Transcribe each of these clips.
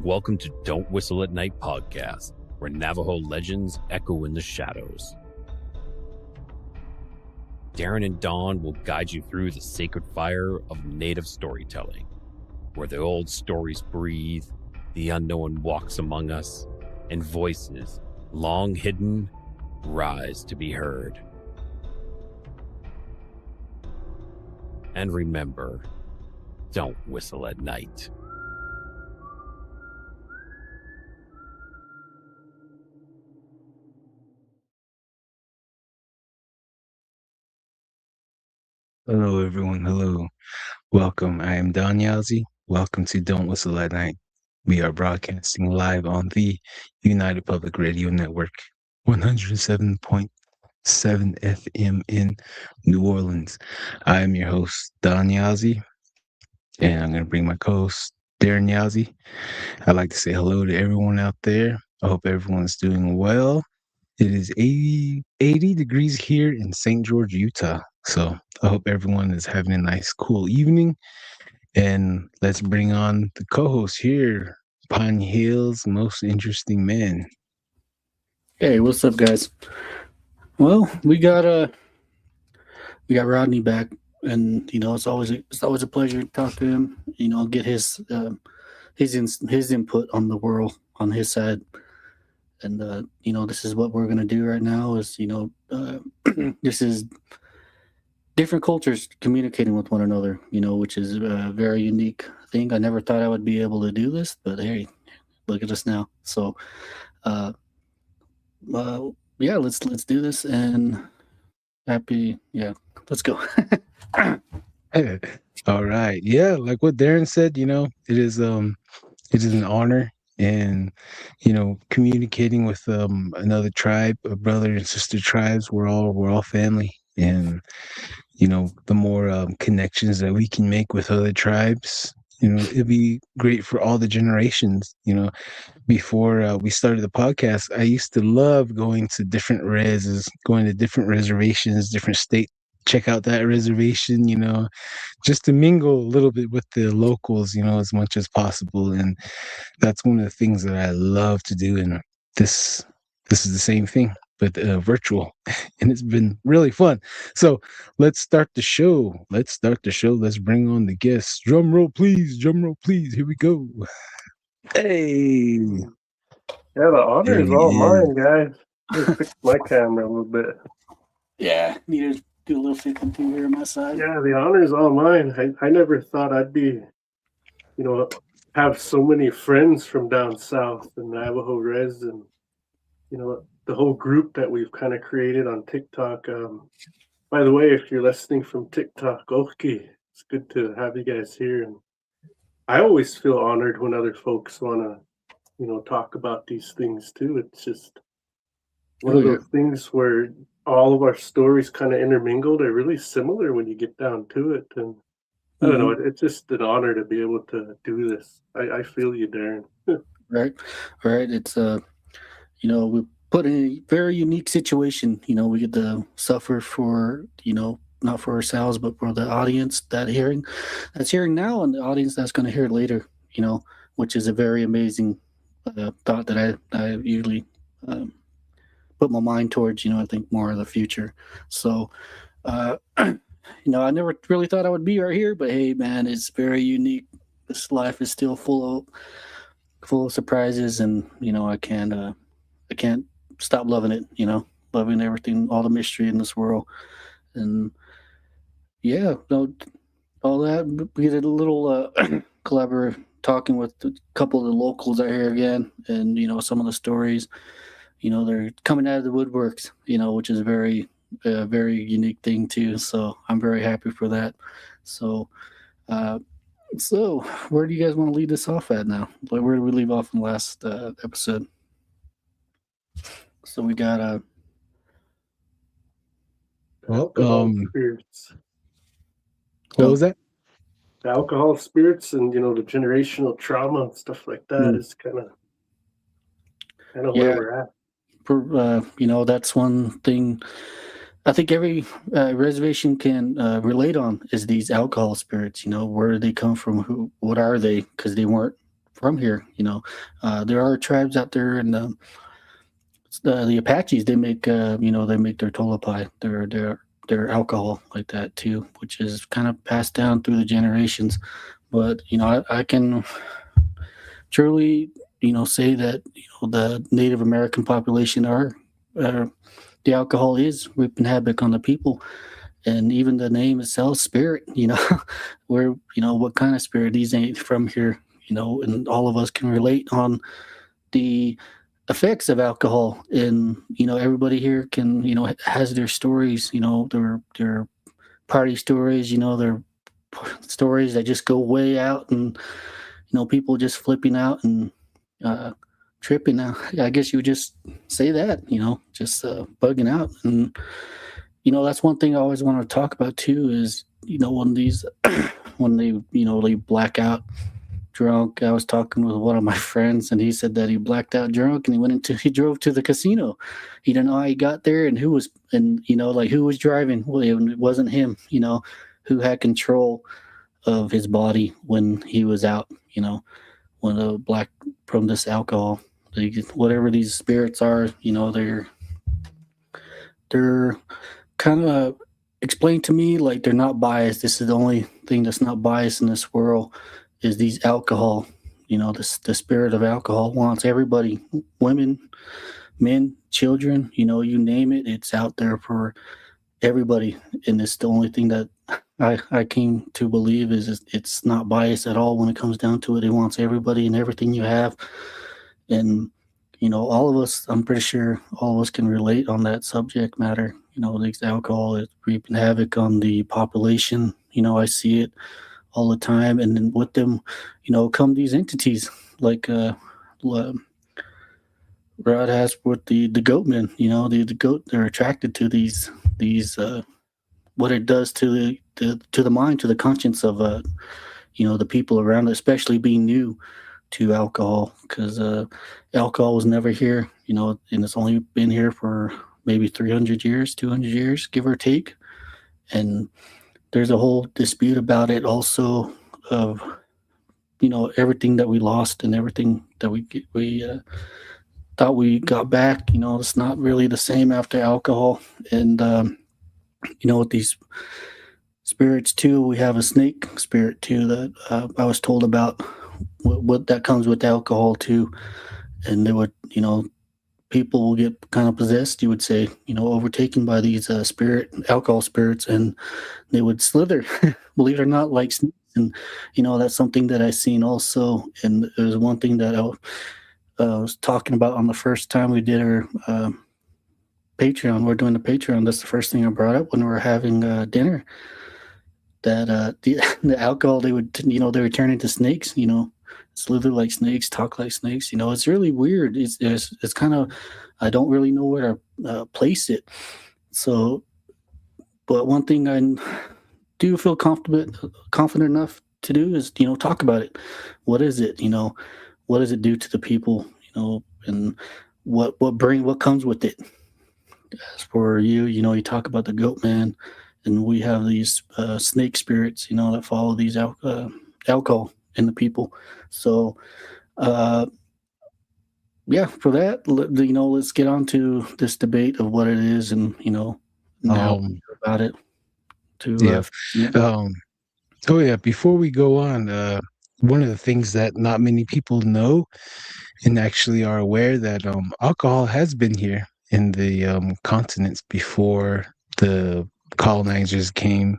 Welcome to Don't Whistle at Night podcast, where Navajo legends echo in the shadows. Darren and Dawn will guide you through the sacred fire of native storytelling, where the old stories breathe, the unknown walks among us, and voices, long hidden, rise to be heard. And remember, don't whistle at night. Hello, everyone. Hello. Welcome. I am Don Yazzie. Welcome to Don't Whistle at Night. We are broadcasting live on the United Public Radio Network, 107.7 FM in New Orleans. I am your host, Don Yazzie, and I'm going to bring my co-host, Darren Yazzie. I'd like to say hello to everyone out there. I hope everyone's doing well. It is 80 degrees here in St. George, Utah. So I hope everyone is having a nice, cool evening. And let's bring on the co-host here, Pine Hill's most interesting man. Hey, what's up, guys? Well, we got Rodney back, and it's always a pleasure to talk to him. Get his input on the world on his side. And this is what we're gonna do right now. Is this is different cultures communicating with one another. Which is a very unique thing. I never thought I would be able to do this, but hey, look at us now. So, yeah, let's do this. And let's go. All right. Yeah, like what Darren said, it is an honor. And communicating with another tribe, a brother and sister tribes, we're all family. And the more connections that we can make with other tribes, it'd be great for all the generations. Before we started the podcast, I used to love going to different reservations, different states, check out that reservation, just to mingle a little bit with the locals, as much as possible. And that's one of the things that I love to do. And this is the same thing, but virtual. And it's been really fun. So let's start the show. Let's bring on the guests. Drum roll, please. Here we go. Hey. Yeah, the honor is all mine, guys. Just fix my camera a little bit. Yeah, need to do a little fixing too here on my side. Yeah, the honor is all mine. I never thought I'd be, have so many friends from down south, the Navajo Res, and the whole group that we've kind of created on TikTok. By the way, if you're listening from TikTok, okay, it's good to have you guys here. And I always feel honored when other folks want to talk about these things too. It's just one of those things where all of our stories kind of intermingle. They're really similar when you get down to it. And I don't know, it's just an honor to be able to do this. I feel you, Darren. Right. It's we put in a very unique situation. We get to suffer for not for ourselves, but for the audience that's hearing now, and the audience that's going to hear it later. Which is a very amazing thought that I usually put my mind towards. I think more of the future. So, I never really thought I would be right here, but hey, man, it's very unique. This life is still full of surprises, and I can't stop loving it. Loving everything, all the mystery in this world, and all that. We did a little collaborative talking with a couple of the locals out here again, and some of the stories, they're coming out of the woodworks, which is a very unique thing too. So I'm very happy for that. So where do you guys want to lead this off at now? Where did we leave off in the last episode? So we got spirits. What was that? The alcohol spirits and the generational trauma and stuff like that is kind of where we're at. That's one thing I think every reservation can relate on is these alcohol spirits. Where do they come from? What are they? Because they weren't from here. There are tribes out there, and the Apaches, they make they make their tolopai, their alcohol like that too, which is kind of passed down through the generations. But I can truly say that the Native American population are the alcohol is reaping havoc on the people. And even the name itself, spirit, where what kind of spirit, these ain't from here, and all of us can relate on the effects of alcohol. And everybody here can has their stories, their party stories, their stories that just go way out, and people just flipping out and tripping out. I guess you would just say that, just bugging out. And that's one thing I always wanted to talk about too, is when these when they black out drunk. I was talking with one of my friends, and he said that he blacked out drunk, and he drove to the casino. He didn't know how he got there, and who was driving. Well, it wasn't him, who had control of his body when he was out, when black from this alcohol. Whatever these spirits are, they're kind of explained to me like they're not biased. This is the only thing that's not biased in this world, is these alcohol. The spirit of alcohol wants everybody, women, men, children, you name it, it's out there for everybody. And it's the only thing that I came to believe is it's not biased at all when it comes down to it. It wants everybody and everything you have. And all of us, I'm pretty sure all of us can relate on that subject matter. This alcohol is reaping havoc on the population. I see it all the time. And then with them, come these entities like Rod has with the goat men. The goat, they're attracted to these what it does to the mind, to the conscience of the people around it, especially being new to alcohol, because alcohol was never here, and it's only been here for maybe 300 years, 200 years, give or take. And there's a whole dispute about it also, of everything that we lost and everything that we thought we got back. It's not really the same after alcohol. And with these spirits too, we have a snake spirit too that I was told about, what that comes with alcohol too. And they would, people will get kind of possessed, you would say, overtaken by these alcohol spirits, and they would slither, believe it or not, like snakes. And that's something that I seen also. And it was one thing that I was talking about on the first time we did our Patreon. We're doing the Patreon. That's the first thing I brought up when we were having dinner. That the alcohol, they would turn into snakes. Slither like snakes, talk like snakes. It's really weird. It's kind of, I don't really know where to place it. So, but one thing I do feel confident enough to do is talk about it. What is it? What does it do to the people? And what comes with it? As for you talk about the goat man, and we have these snake spirits, that follow these alcohol in the people. So, for that, let's get on to this debate of what it is, and how about it. Before we go on, one of the things that not many people know and actually are aware, that alcohol has been here in the continents before the colonizers came,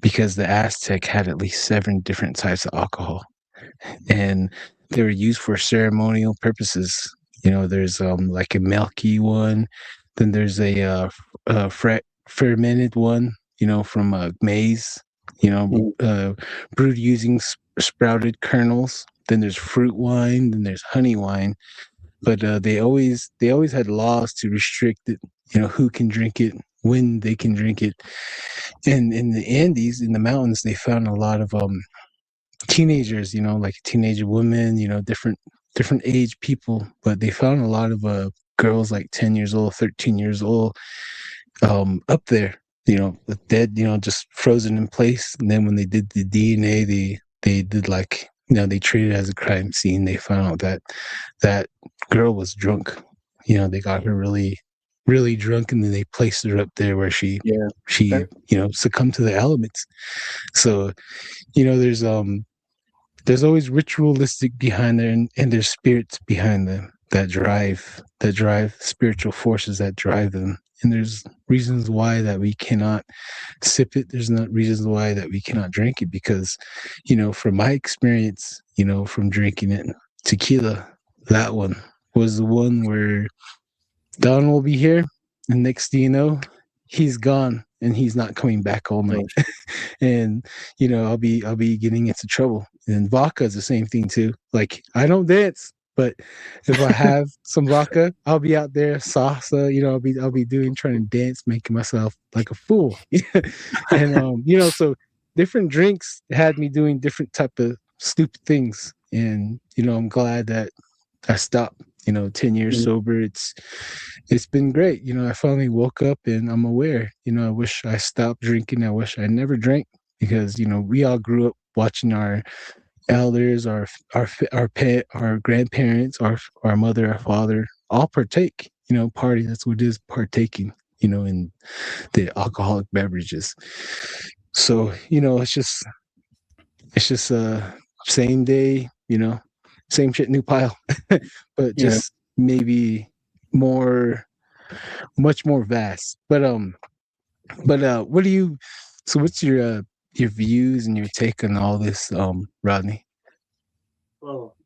because the Aztec had at least 7 different types of alcohol, and they were used for ceremonial purposes. There's like a milky one, then there's a fermented one, from maize, brewed using sprouted kernels. Then there's fruit wine, then there's honey wine. But they always had laws to restrict it, who can drink it, when they can drink it. And in the Andes, in the mountains, they found a lot of teenagers, like teenage women, different age people. But they found a lot of girls like 10 years old, 13 years old, up there, dead, just frozen in place. And then when they did the DNA, they did like they treated it as a crime scene. They found out that that girl was drunk. They got her really, really drunk, and then they placed her up there where she succumbed to the elements. So, there's always ritualistic behind there, and there's spirits behind them that drive spiritual forces that drive them. And there's reasons why that we cannot sip it. There's not reasons why that we cannot drink it, because, from my experience, from drinking it, tequila, that one was the one where Don will be here, and next thing you know, he's gone and he's not coming back all night. And I'll be getting into trouble. And vodka is the same thing too. Like, I don't dance, but if I have some vodka, I'll be out there salsa. I'll be trying to dance, making myself like a fool. And so different drinks had me doing different type of stupid things. And I'm glad that I stopped. 10 years sober. It's been great. I finally woke up and I'm aware. I wish I stopped drinking. I wish I never drank, because we all grew up watching our elders, our grandparents, our mother, our father, all partake. Party. That's what it is, partaking. In the alcoholic beverages. So it's just same day. Same shit, new pile, but just maybe much more vast. But what do you? So what's your views and your take on all this, Rodney? Well,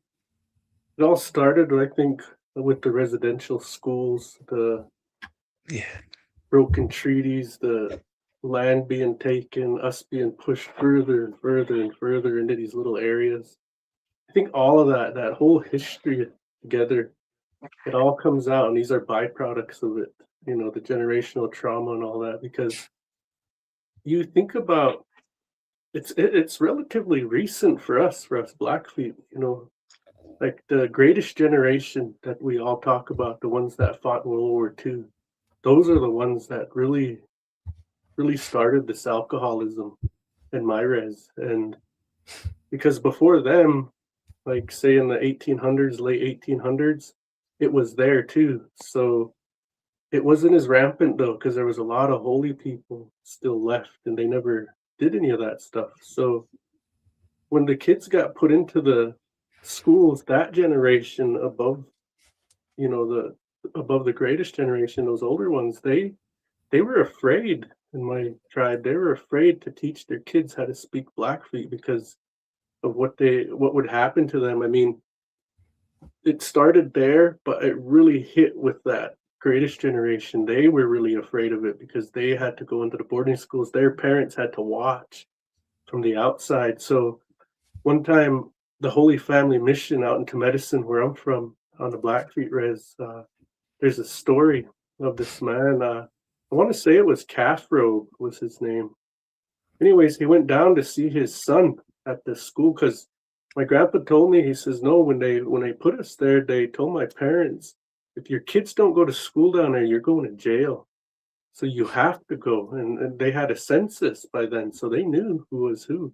it all started, I think, with the residential schools, the broken treaties, the land being taken, us being pushed further and further and further into these little areas. I think all of that whole history together, it all comes out, and these are byproducts of it, the generational trauma and all that, because you think about it's relatively recent for us Blackfeet, like the greatest generation that we all talk about, the ones that fought in World War II, those are the ones that really, really started this alcoholism in my res. And because before them, like say in the 1800s, late 1800s, it was there too. So it wasn't as rampant though, because there was a lot of holy people still left, and they never did any of that stuff. So when the kids got put into the schools, that generation above, above the greatest generation, those older ones, they were afraid. In my tribe, they were afraid to teach their kids how to speak Blackfeet because of what would happen to them. I mean, it started there, but it really hit with that greatest generation. They were really afraid of it because they had to go into the boarding schools. Their parents had to watch from the outside. So one time, the Holy Family Mission out into Medicine, where I'm from, on the Blackfeet res, there's a story of this man. I want to say it was Calfrobe was his name. Anyways, he went down to see his son at the school, because my grandpa told me, he says, no, when they put us there, they told my parents, if your kids don't go to school down there, you're going to jail. So you have to go. And they had a census by then, so they knew who was who.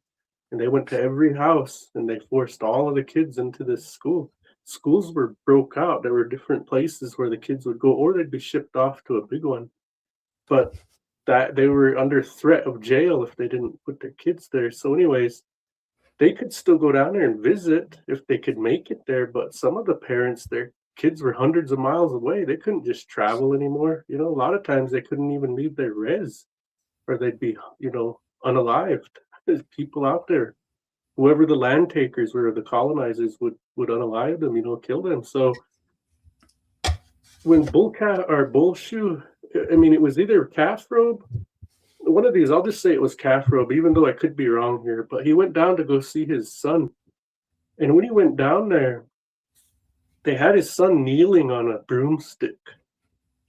And they went to every house and they forced all of the kids into this school. Schools were broke out. There were different places where the kids would go, or they'd be shipped off to a big one. But that they were under threat of jail if they didn't put their kids there. So anyways, they could still go down there and visit if they could make it there. But some of the parents, their kids were hundreds of miles away. They couldn't just travel anymore. A lot of times they couldn't even leave their res, or they'd be, unalived. There's people out there. Whoever the land takers were, the colonizers would unalive them, kill them. So when Bullshoe, I mean, it was either Calfrobe, one of these, I'll just say it was Calfrobe, even though I could be wrong here, but he went down to go see his son. And when he went down there, they had his son kneeling on a broomstick,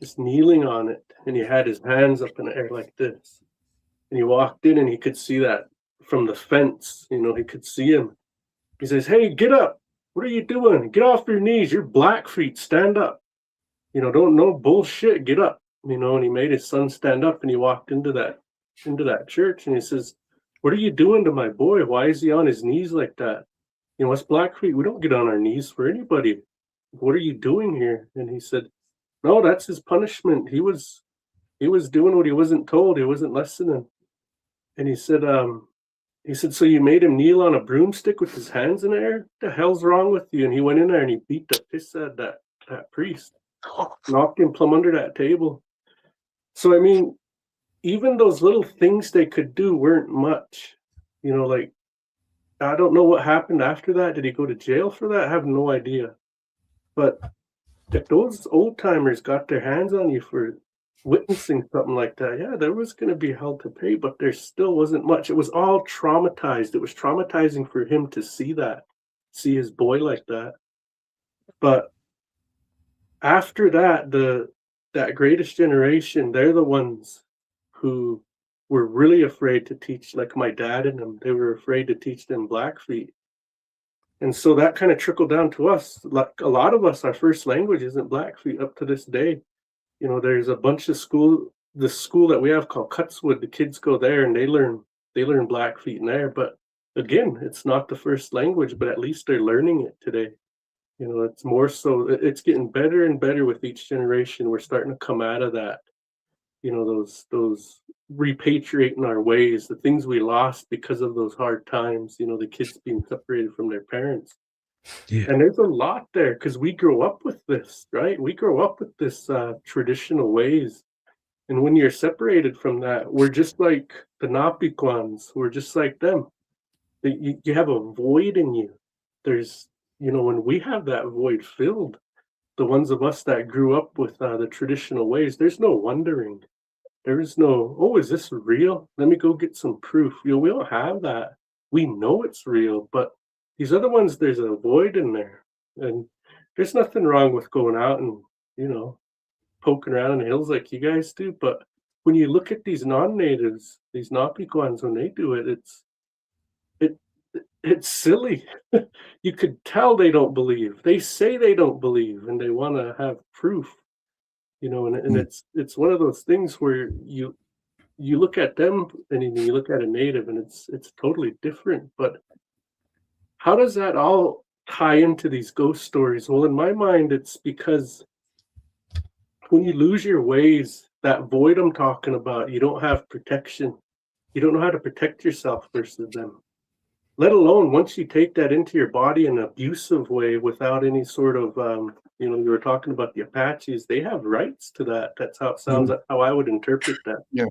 just kneeling on it. And he had his hands up in the air like this. And he walked in and he could see that from the fence, he could see him. He says, hey, get up. What are you doing? Get off your knees. You're Blackfeet. Stand up. Don't no bullshit. Get up. And he made his son stand up, and he walked into that church, and he says, what are you doing to my boy? Why is he on his knees like that? us Blackfeet, we don't get on our knees for anybody. What are you doing here? And he said, no, that's his punishment. He was doing what he wasn't told. He wasn't listening. And he said, so you made him kneel on a broomstick with his hands in the air? What the hell's wrong with you? And he went in there and he beat the piss out of that priest, knocked him plumb under that table. So, I mean, even those little things they could do weren't much. Like, I don't know what happened after that. Did he go to jail for that? I have no idea. But if those old timers got their hands on you for witnessing something like that, yeah, there was going to be hell to pay, but there still wasn't much. It was all traumatized. It was traumatizing for him to see his boy like that. But after that, that greatest generation, they're the ones who were really afraid to teach, like my dad and them. They were afraid to teach them Blackfeet. And so that kind of trickled down to us. Like a lot of us, our first language isn't Blackfeet up to this day. There's a bunch of the school that we have called Cutswood. The kids go there and they learn Blackfeet in there. But again, it's not the first language, but at least they're learning it today. It's more so, it's getting better and better with each generation. We're starting to come out of that. Those repatriating our ways, the things we lost because of those hard times, the kids being separated from their parents. Yeah. And there's a lot there because we grow up with this, right? We grow up with this traditional ways. And when you're separated from that, we're just like the Napiquans. We're just like them. You have a void in you. There's, when we have that void filled, the ones of us that grew up with the traditional ways, there's no wondering. There is no, oh, is this real? Let me go get some proof. We don't have that. We know it's real, but these other ones, there's a void in there. And there's nothing wrong with going out and, poking around in the hills like you guys do. But when you look at these non-natives, these Napiquans, when they do it, it's silly. You could tell they don't believe. They say they don't believe, and they want to have proof. And it's one of those things where you look at them and you look at a native, and it's totally different. But how does that all tie into these ghost stories? Well, in my mind, it's because when you lose your ways, that void I'm talking about, you don't have protection. You don't know how to protect yourself versus them. Let alone once you take that into your body in an abusive way without any sort of, you were talking about the Apaches, they have rights to that. That's how it sounds. That's how I would interpret that. Yeah.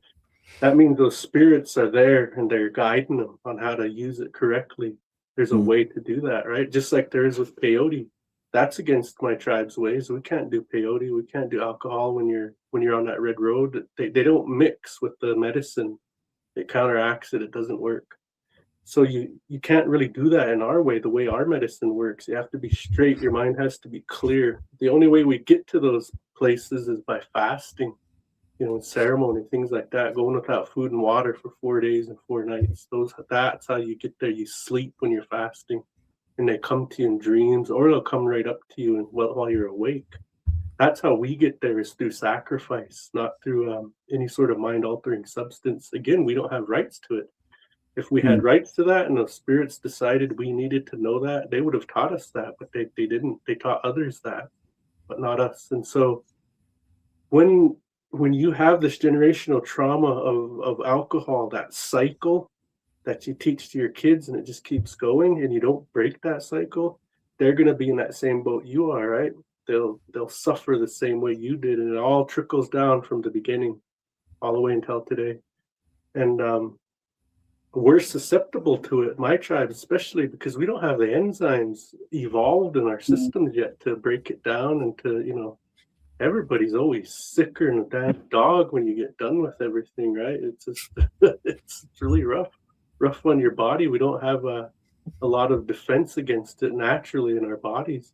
That means those spirits are there and they're guiding them on how to use it correctly. There's a way to do that, right? Just like there is with peyote. That's against my tribe's ways. We can't do peyote. We can't do alcohol when you're on that red road. They don't mix with the medicine. It counteracts it. It doesn't work. So you can't really do that in our way, the way our medicine works. You have to be straight. Your mind has to be clear. The only way we get to those places is by fasting, ceremony, things like that, going without food and water for 4 days and 4 nights. That's how you get there. You sleep when you're fasting, and they come to you in dreams, or they'll come right up to you while you're awake. That's how we get there, is through sacrifice, not through any sort of mind-altering substance. Again, we don't have rights to it. If we had rights to that and the spirits decided we needed to know that, they would have taught us that, but they didn't. They taught others that, but not us. And so when you have this generational trauma of alcohol, that cycle that you teach to your kids, and it just keeps going, and you don't break that cycle, they're going to be in that same boat you are, right? They'll suffer the same way you did, and it all trickles down from the beginning all the way until today. And we're susceptible to it, my tribe especially, because we don't have the enzymes evolved in our systems yet to break it down. And to, everybody's always sicker than a damn dog when you get done with everything, right? It's just it's really rough on your body. We don't have a lot of defense against it naturally in our bodies,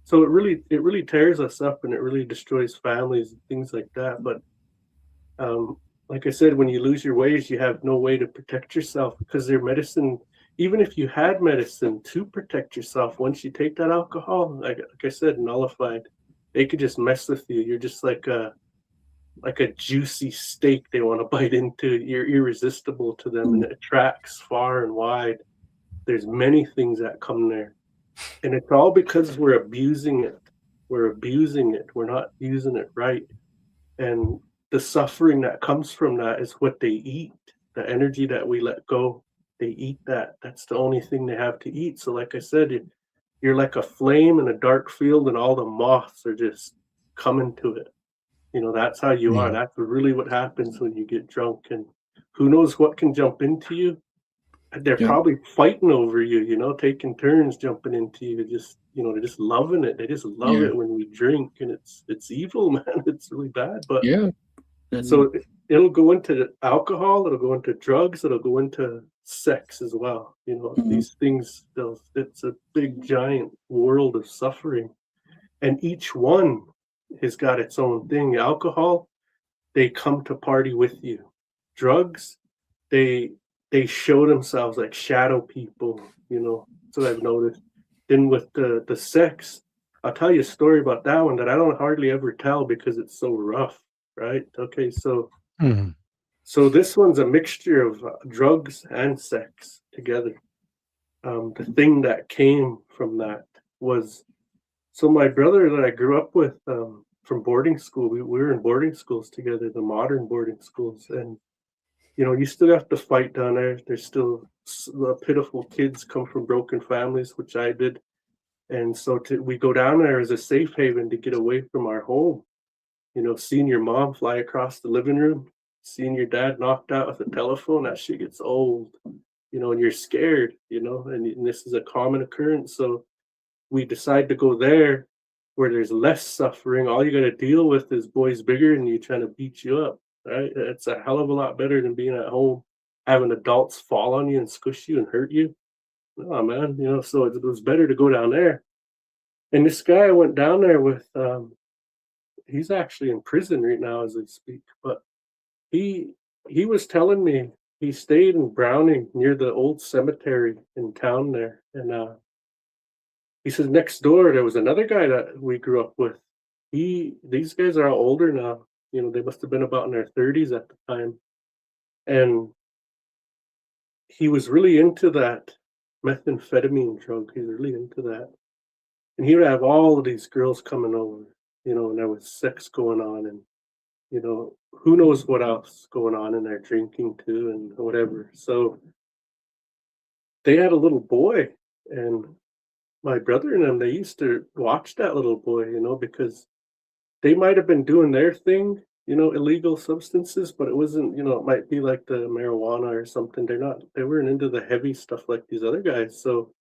so it really tears us up, and it really destroys families and things like that. But like I said, when you lose your ways, you have no way to protect yourself, because their medicine, even if you had medicine to protect yourself, once you take that alcohol, like I said, nullified, they could just mess with you. You're just like a juicy steak they want to bite into. You're irresistible to them, and it attracts far and wide. there's many things that come there. And it's all because we're abusing it. We're abusing it. We're not using it right. And the suffering that comes from that is what they eat. The energy that we let go, they eat that. That's the only thing they have to eat. So like I said, you're like a flame in a dark field and all the moths are just coming to it. That's how you are. Yeah. That's really what happens when you get drunk. And who knows what can jump into you. They're Yeah. probably fighting over you, taking turns jumping into you. They're just loving it. They just love Yeah. it when we drink, and it's evil, man. It's really bad. But Yeah. And so it'll go into alcohol, it'll go into drugs, it'll go into sex as well. These things, it's a big giant world of suffering. And each one has got its own thing. Alcohol, they come to party with you. Drugs, they show themselves like shadow people, that's what I've noticed. Then with the sex, I'll tell you a story about that one that I don't hardly ever tell because it's so rough, right? Okay, so Mhm. this one's a mixture of drugs and sex together. The thing that came from that was, so my brother that I grew up with from boarding school, we were in boarding schools together, the modern boarding schools, and you still have to fight down there. There's still pitiful kids come from broken families, which I did. And so we go down there as a safe haven to get away from our home. Seeing your mom fly across the living room, seeing your dad knocked out with a telephone, that shit gets old, and you're scared, and this is a common occurrence. So we decide to go there where there's less suffering. All you got to deal with is boys bigger than you trying to beat you up. Right? It's a hell of a lot better than being at home, having adults fall on you and squish you and hurt you. Oh man, so it was better to go down there. And this guy I went down there with, he's actually in prison right now as I speak. But he was telling me he stayed in Browning near the old cemetery in town there, and he says next door there was another guy that we grew up with. These guys are all older now. They must have been about in their 30s at the time. And he was really into that methamphetamine drug. He's really into that. And he would have all of these girls coming over, and there was sex going on, and, who knows what else going on in there, drinking too and whatever. So they had a little boy, and my brother and them, they used to watch that little boy, because they might have been doing their thing, illegal substances, but it wasn't, it might be like the marijuana or something. They weren't into the heavy stuff like these other guys. So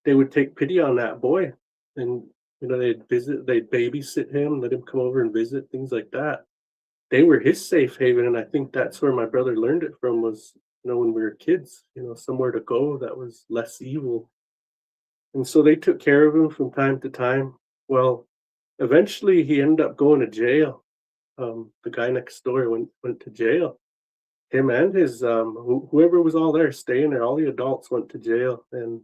they would take pity on that boy, and, they'd babysit him, let him come over and visit, things like that. They were his safe haven. And I think that's where my brother learned it from was, when we were kids, somewhere to go that was less evil. And so they took care of him from time to time. Well, eventually he ended up going to jail. The guy next door went to jail. Him and his whoever was all there staying there, all the adults went to jail, and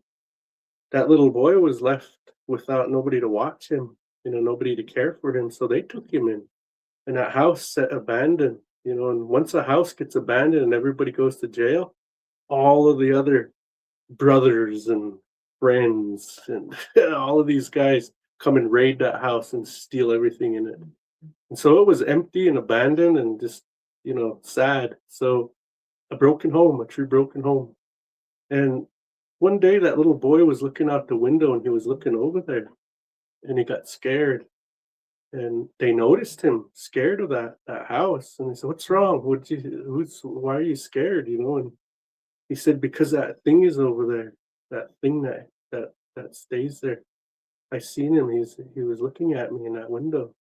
that little boy was left without nobody to watch him, nobody to care for him. So they took him in, and that house set abandoned. And once a house gets abandoned and everybody goes to jail, all of the other brothers and friends and all of these guys come and raid that house and steal everything in it. And so it was empty and abandoned and just, sad. So a true broken home. And one day that little boy was looking out the window and he was looking over there and he got scared. And they noticed him scared of that house. And they said, "What's wrong? Why are you scared?" And he said, "Because that thing is over there. That thing that stays there. I seen him. He was looking at me in that window."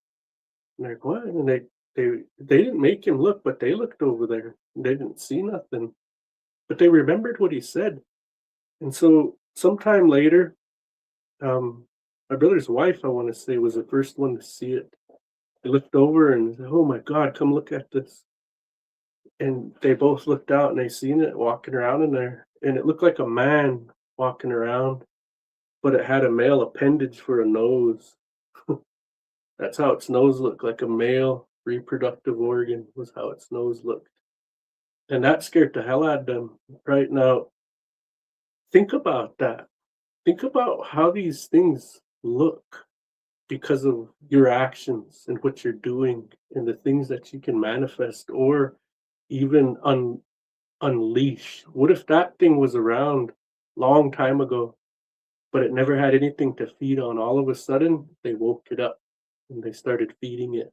And they're like, "What?" And they didn't make him look, but they looked over there. They didn't see nothing, but they remembered what he said. And so sometime later, my brother's wife, I want to say, was the first one to see it. They looked over and said, "Oh my God, come look at this." And they both looked out and they seen it walking around in there. And it looked like a man walking around, but it had a male appendage for a nose. That's how its nose looked, like a male reproductive organ was how its nose looked. And that scared the hell out of them. Right now, think about that. Think about how these things look because of your actions and what you're doing and the things that you can manifest or even unleash. What if that thing was around long time ago, but it never had anything to feed on? All of a sudden, they woke it up and they started feeding it,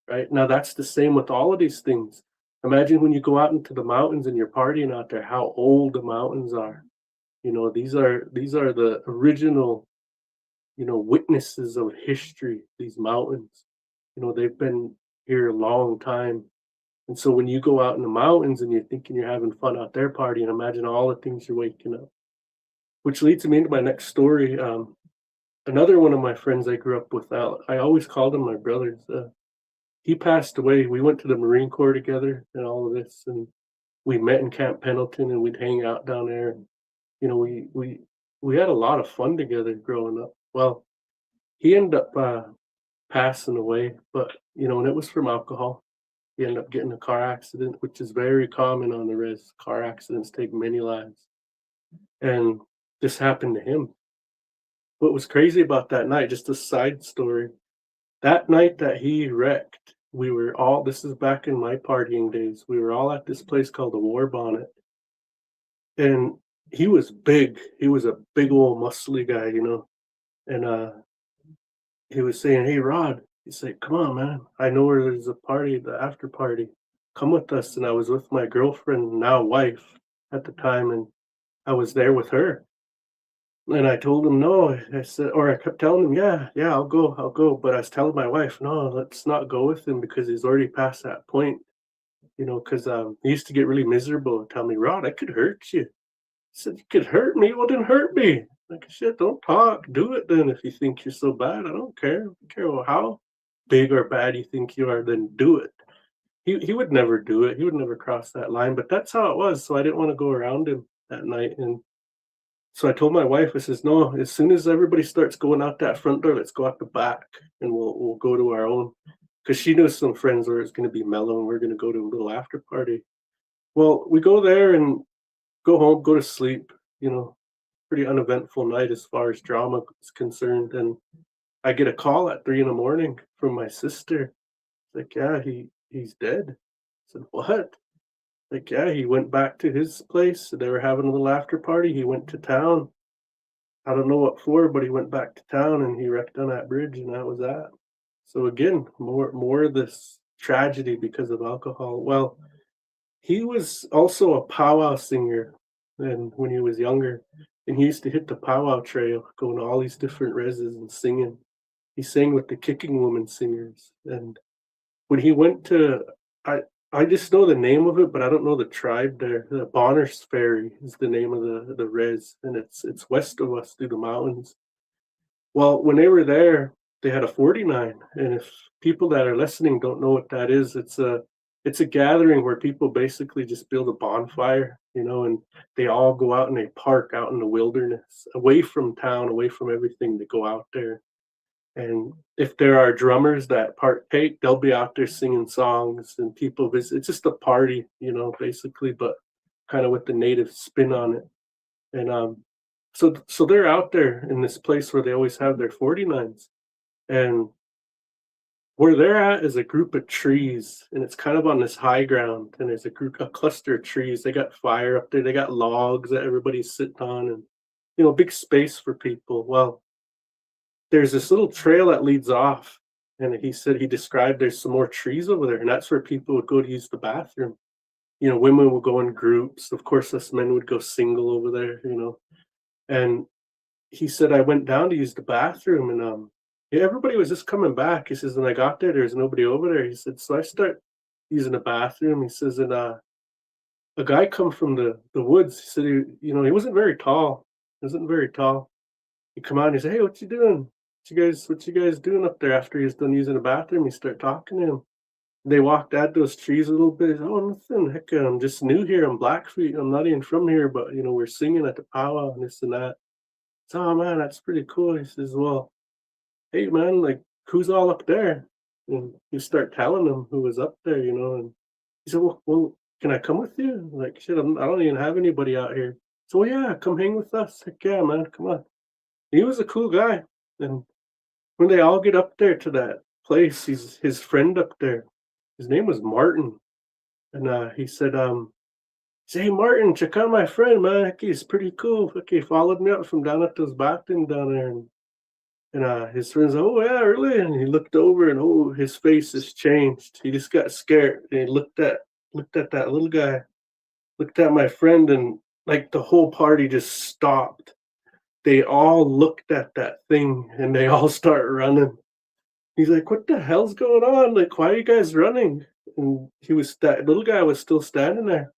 right? Now, that's the same with all of these things. Imagine when you go out into the mountains and you're partying out there, how old the mountains are. These are the original, witnesses of history, these mountains. They've been here a long time. And so when you go out in the mountains and you're thinking you're having fun out there partying, imagine all the things you're waking up. Which leads me into my next story. Another one of my friends I grew up with, I always called him my brothers. He passed away. We went to the Marine Corps together and all of this, and we met in Camp Pendleton, and we'd hang out down there. And, we had a lot of fun together growing up. Well, he ended up passing away, but and it was from alcohol. He ended up getting a car accident, which is very common on the res. Car accidents take many lives. And this happened to him. What was crazy about that night, just a side story, that night that he wrecked, this is back in my partying days, we were all at this place called the War Bonnet. And he was big. He was a big old muscly guy, and he was saying, "Hey, Rod," he said, "come on, man. I know where there's a party, the after party. Come with us." And I was with my girlfriend, now wife, at the time, and I was there with her. And I told him no. I kept telling him, yeah, I'll go. But I was telling my wife, no, let's not go with him because he's already past that point. Because he used to get really miserable and tell me, "Rod, I could hurt you." I said, "You could hurt me? Well, then hurt me." Like, shit, don't talk. Do it then if you think you're so bad. I don't care. I don't care how big or bad you think you are, then do it. He would never do it. He would never cross that line. But that's how it was. So I didn't want to go around him that night. And so I told my wife, I says, "No, as soon as everybody starts going out that front door, let's go out the back and we'll go to our own." Because she knew some friends where it's going to be mellow and we're going to go to a little after party. Well, we go there and go home, go to sleep, pretty uneventful night as far as drama is concerned. And I get a call at 3 a.m. from my sister. Like, yeah, he's dead. I said, "What?" Like, yeah, he went back to his place. They were having a little after party. He went to town. I don't know what for, but he went back to town and he wrecked on that bridge, and that was that. So again, more of this tragedy because of alcohol. Well, he was also a powwow singer, and when he was younger, and he used to hit the powwow trail, going to all these different reses and singing. He sang with the Kicking Woman Singers, and when he went to, I just know the name of it, but I don't know the tribe there. The Bonners Ferry is the name of the res, and it's west of us through the mountains. Well, when they were there, they had a 49, and if people that are listening don't know what that is, it's a gathering where people basically just build a bonfire, and they all go out and they park out in the wilderness, away from town, away from everything. They go out there. And if there are drummers that partake, they'll be out there singing songs and people visit. It's just a party, basically, but kind of with the native spin on it. And so they're out there in this place where they always have their 49s. And where they're at is a group of trees, and it's kind of on this high ground. And there's a cluster of trees. They got fire up there. They got logs that everybody's sitting on, and big space for people. Well, there's this little trail that leads off, and he said he described there's some more trees over there, and that's where people would go to use the bathroom. Women would go in groups. Of course, us men would go single over there. And he said I went down to use the bathroom, and everybody was just coming back. He says, when I got there's nobody over there. He said, so I start using the bathroom. He says, and a guy come from the woods. He said, he wasn't very tall. He come out and he said, "Hey, what you doing? What you guys doing up there?" After he's done using the bathroom, he start talking to him. They walked at those trees a little bit. He said, "Oh, nothing. Heck, I'm just new here. I'm Blackfeet. I'm not even from here, but we're singing at the powwow and this and that." So, "Oh man, that's pretty cool." He says, "Well, hey man, like who's all up there?" And you start telling them who was up there, and he said, well, can I come with you? Like, shit, I don't even have anybody out here. So yeah, come hang with us. Heck yeah, man, come on. He was a cool guy. And when they all get up there to that place, his friend up there. His name was Martin. And he said, say, hey Martin, check out my friend, man. Heck, he's pretty cool. Okay, followed me up from down at those bathing down there. And his friend's like, oh yeah, really? And he looked over and oh, his face has changed. He just got scared. And he looked at that little guy, looked at my friend, and like the whole party just stopped. They all looked at that thing and they all start running. He's like, what the hell's going on? Like, why are you guys running? And that little guy was still standing there.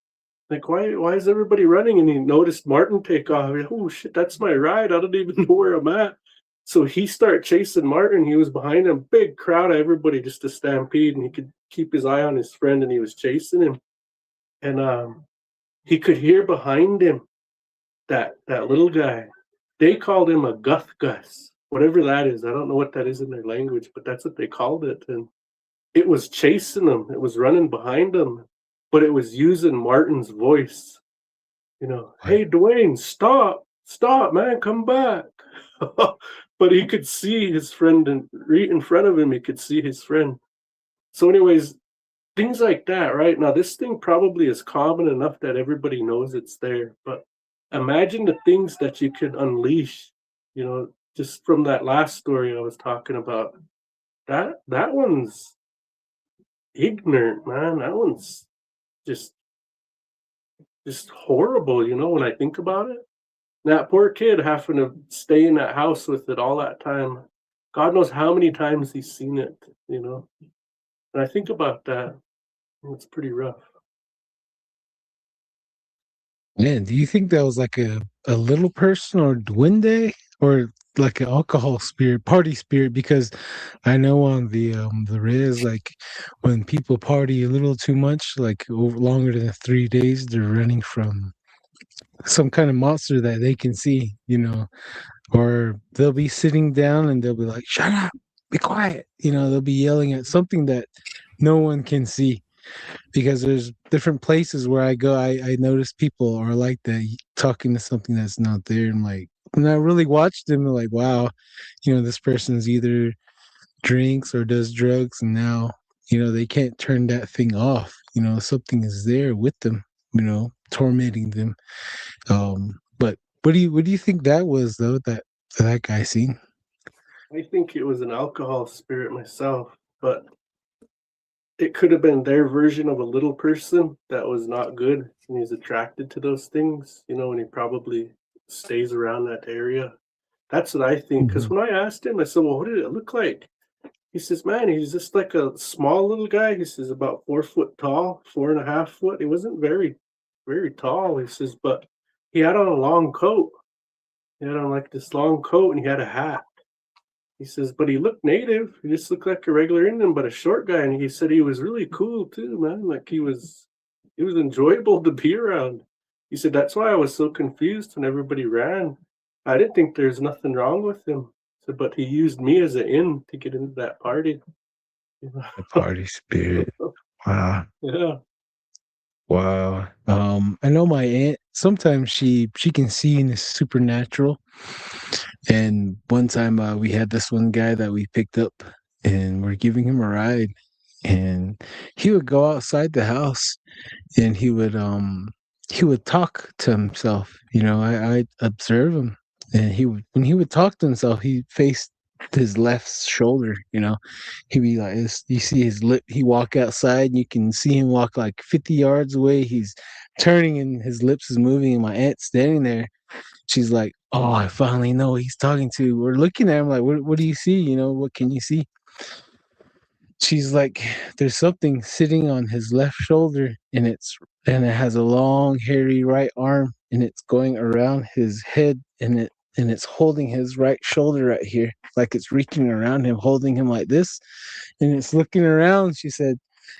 Like, why is everybody running? And he noticed Martin take off. Like, oh shit, that's my ride. I don't even know where I'm at. So he started chasing Martin. He was behind him, big crowd of everybody, just a stampede, and he could keep his eye on his friend, and he was chasing him. And he could hear behind him that little guy. They called him a Guth Gus, whatever that is. I don't know what that is in their language, but that's what they called it. And it was chasing him. It was running behind him, but it was using Martin's voice. Hey, Dwayne, stop, man, come back. But he could see his friend, and right in front of him, he could see his friend. So anyways, things like that, right? Now, this thing probably is common enough that everybody knows it's there, but imagine the things that you could unleash, just from that last story I was talking about. That one's ignorant, man. That one's just horrible, when I think about it. That poor kid having to stay in that house with it all that time. God knows how many times he's seen it, And I think about that, and it's pretty rough. Man, do you think that was like a little person or duende or like an alcohol spirit, party spirit? Because I know on the res, like when people party a little too much, like over longer than 3 days, they're running from some kind of monster that they can see, or they'll be sitting down and they'll be like, shut up, be quiet. They'll be yelling at something that no one can see. Because there's different places where I go, I notice people are like that, talking to something that's not there. And like, when I really watch them, like, wow, this person's either drinks or does drugs, and now, they can't turn that thing off. Something is there with them, tormenting them. But what do you think that was though, that guy seen? I think it was an alcohol spirit myself, but it could have been their version of a little person that was not good, and he's attracted to those things, and he probably stays around that area. That's what I think. Because when I asked him, I said, well, what did it look like? He says, man, he's just like a small little guy. He says about 4 foot tall, 4.5 foot. He wasn't very, very tall. He says, but he had on a long coat. He had on like this long coat, and he had a hat. He says, but he looked native. He just looked like a regular Indian, but a short guy. And he said he was really cool too, man. Like he was enjoyable to be around. He said, that's why I was so confused when everybody ran. I didn't think there's nothing wrong with him. He said, but he used me as an in to get into that party. The party spirit. Wow. Yeah. Wow. I know my aunt, sometimes she can see in the supernatural. And one time we had this one guy that we picked up and we're giving him a ride, and he would go outside the house and he would talk to himself. I observe him, and when he would talk to himself, he faced his left shoulder. He'd be like this. You see his lip. He walk outside and you can see him walk like 50 yards away. He's turning and his lips is moving, and my aunt's standing there. She's like, oh, I finally know who he's talking to. We're looking at him like, what do you see? What can you see? She's like, there's something sitting on his left shoulder, and it has a long hairy right arm, and it's going around his head, and it's holding his right shoulder right here, like it's reaching around him, holding him like this, and it's looking around, she said,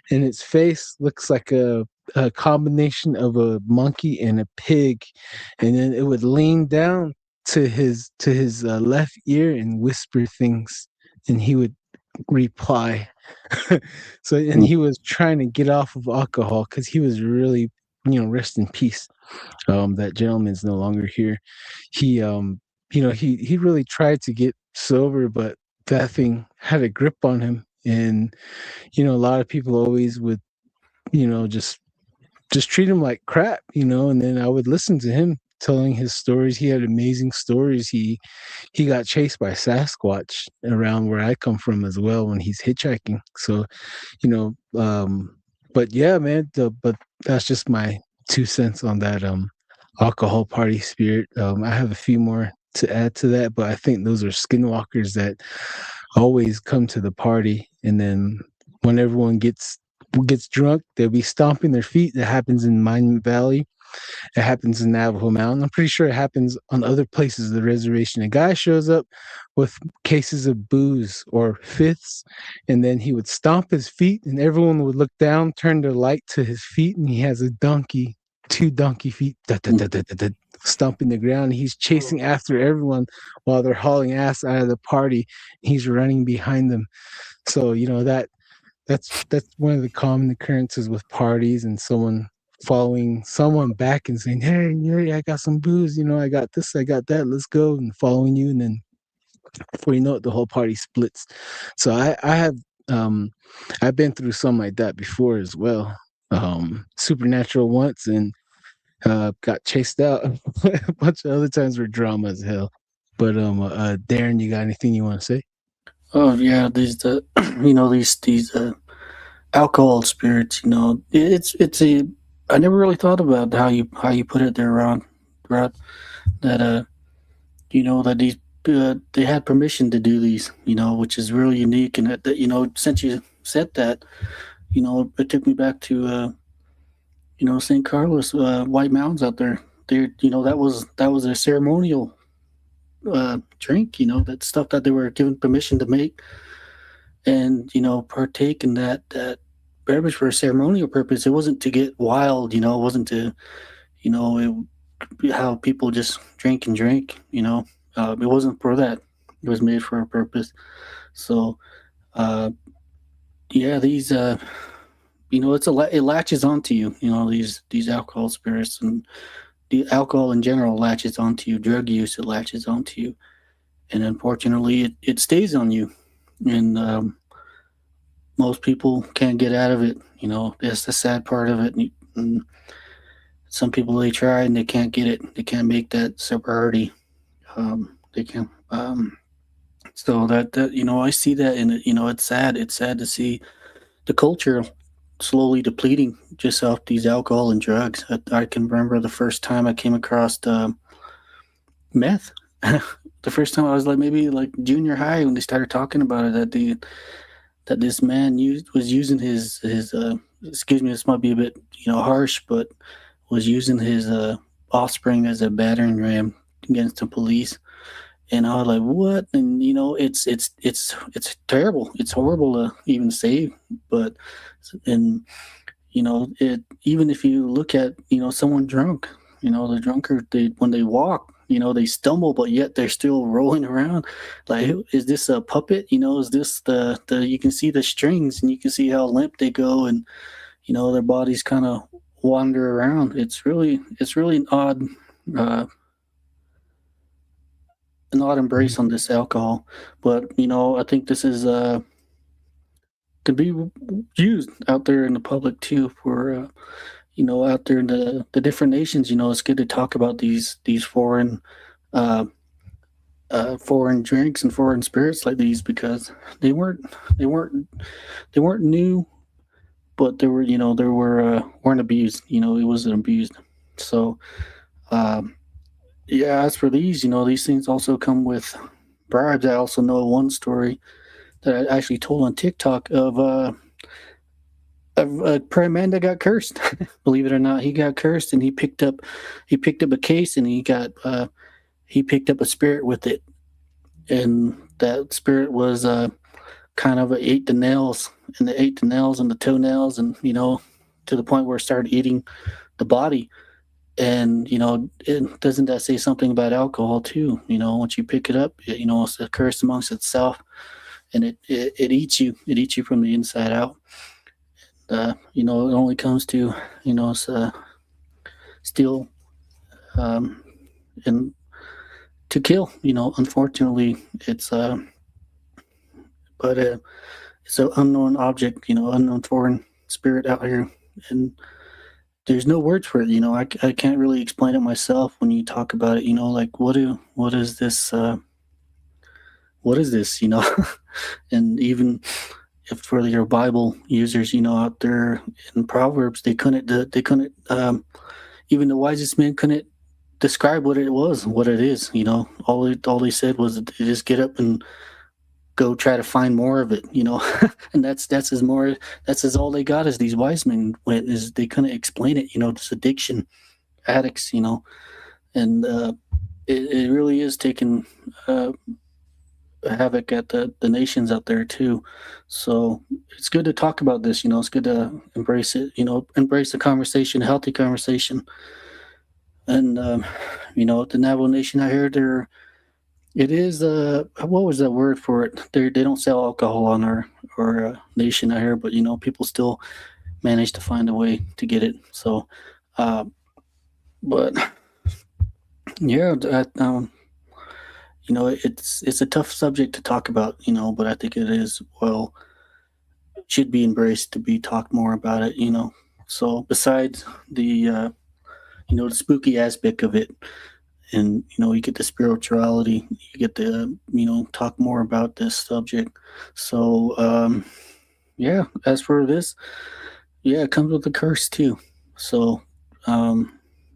and its face looks like a combination of a monkey and a pig, and then it would lean down to his left ear and whisper things, and he would reply. So, and he was trying to get off of alcohol because he was really rest in peace. That gentleman's no longer here. He he really tried to get sober, but that thing had a grip on him. And a lot of people always would just treat him like crap, and then I would listen to him telling his stories. He had amazing stories. He got chased by Sasquatch around where I come from as well when he's hitchhiking. So, but yeah, man, but that's just my 2 cents on that alcohol party spirit. I have a few more to add to that, but I think those are skinwalkers that always come to the party, and then when everyone gets drunk, they'll be stomping their feet. That happens in Monument Valley. It happens in Navajo Mountain. I'm pretty sure it happens on other places of the reservation. A guy shows up with cases of booze or fifths, and then he would stomp his feet, and everyone would look down, turn their light to his feet, and he has a donkey, 2 donkey feet, stomping the ground. He's chasing after everyone while they're hauling ass out of the party. He's running behind them. So that's one of the common occurrences with parties, and someone following someone back and saying, hey, I got some booze, I got this, I got that, let's go, and following you, and then before you know it, the whole party splits. So I have I've been through something like that before as well. Supernatural once, and got chased out a bunch of other times were drama as hell. But Darren, you got anything you want to say? Oh yeah, these these alcohol spirits. It's a. I never really thought about how you put it there, Rod. That that these they had permission to do these. Which is really unique. And that since you said that, it took me back to St. Carlos, White Mountains out there. There, that was a ceremonial drink. That stuff that they were given permission to make and partake in that beverage for a ceremonial purpose. It wasn't to get wild. It wasn't to how people just drink and drink. It wasn't for that. It was made for a purpose. So yeah, these it latches onto you. These alcohol spirits, and the alcohol in general latches onto you. Drug use, it latches onto you, and unfortunately it stays on you. And most people can't get out of it. That's the sad part of it. And some people, they try and they can't get it. They can't make that sobriety. They can't. So that I see that, and it's sad. It's sad to see the culture slowly depleting just off these alcohol and drugs. I can remember the first time I came across meth. The first time I was maybe junior high when they started talking about it, that this man was using his excuse me, this might be a bit harsh, but was using his offspring as a battering ram against the police. And I was like, what? And it's terrible. It's horrible to even say, but even if you look at someone drunk, the drunkard, when they walk, they stumble, but yet they're still rolling around. Like, is this a puppet? Is this the you can see the strings, and you can see how limp they go, and their bodies kind of wander around. It's really an odd embrace on this alcohol. But I think this is could be used out there in the public too for out there in the different nations. It's good to talk about these foreign foreign drinks and foreign spirits like these, because they weren't new, but they were weren't abused. It wasn't abused. So yeah, as for these, these things also come with bribes. I also know one story that I actually told on TikTok of a prayer man that got cursed. Believe it or not, he got cursed, and he picked up a case, and he picked up a spirit with it, and that spirit was kind of ate the nails, and it ate the nails and the toenails, and to the point where it started eating the body. And doesn't that say something about alcohol too? Once you pick it up, it's a curse amongst itself, and it eats you. It eats you from the inside out. It only comes to steal, and to kill. Unfortunately, but it's an unknown object. Unknown foreign spirit out here, and there's no words for it. I can't really explain it myself. When you talk about it, like what is this? And even if for your Bible users, out there in Proverbs, they couldn't even the wisest men couldn't describe what it was, what it is. All they said was to just get up and go try to find more of it. And that's all they got. Is these wise men went is they couldn't explain it. This addiction addicts. And it really is taking havoc at the nations out there too. So it's good to talk about this. It's good to embrace it. Embrace the conversation, healthy conversation. And the Navajo Nation, I heard it is what was that word for it? They don't sell alcohol on our nation, I hear, but people still manage to find a way to get it. So, but yeah, it's a tough subject to talk about, but I think it is should be embraced to be talked more about it. So besides the the spooky aspect of it, and you get the spirituality, you get to talk more about this subject. So yeah, as for this, yeah, it comes with a curse too. So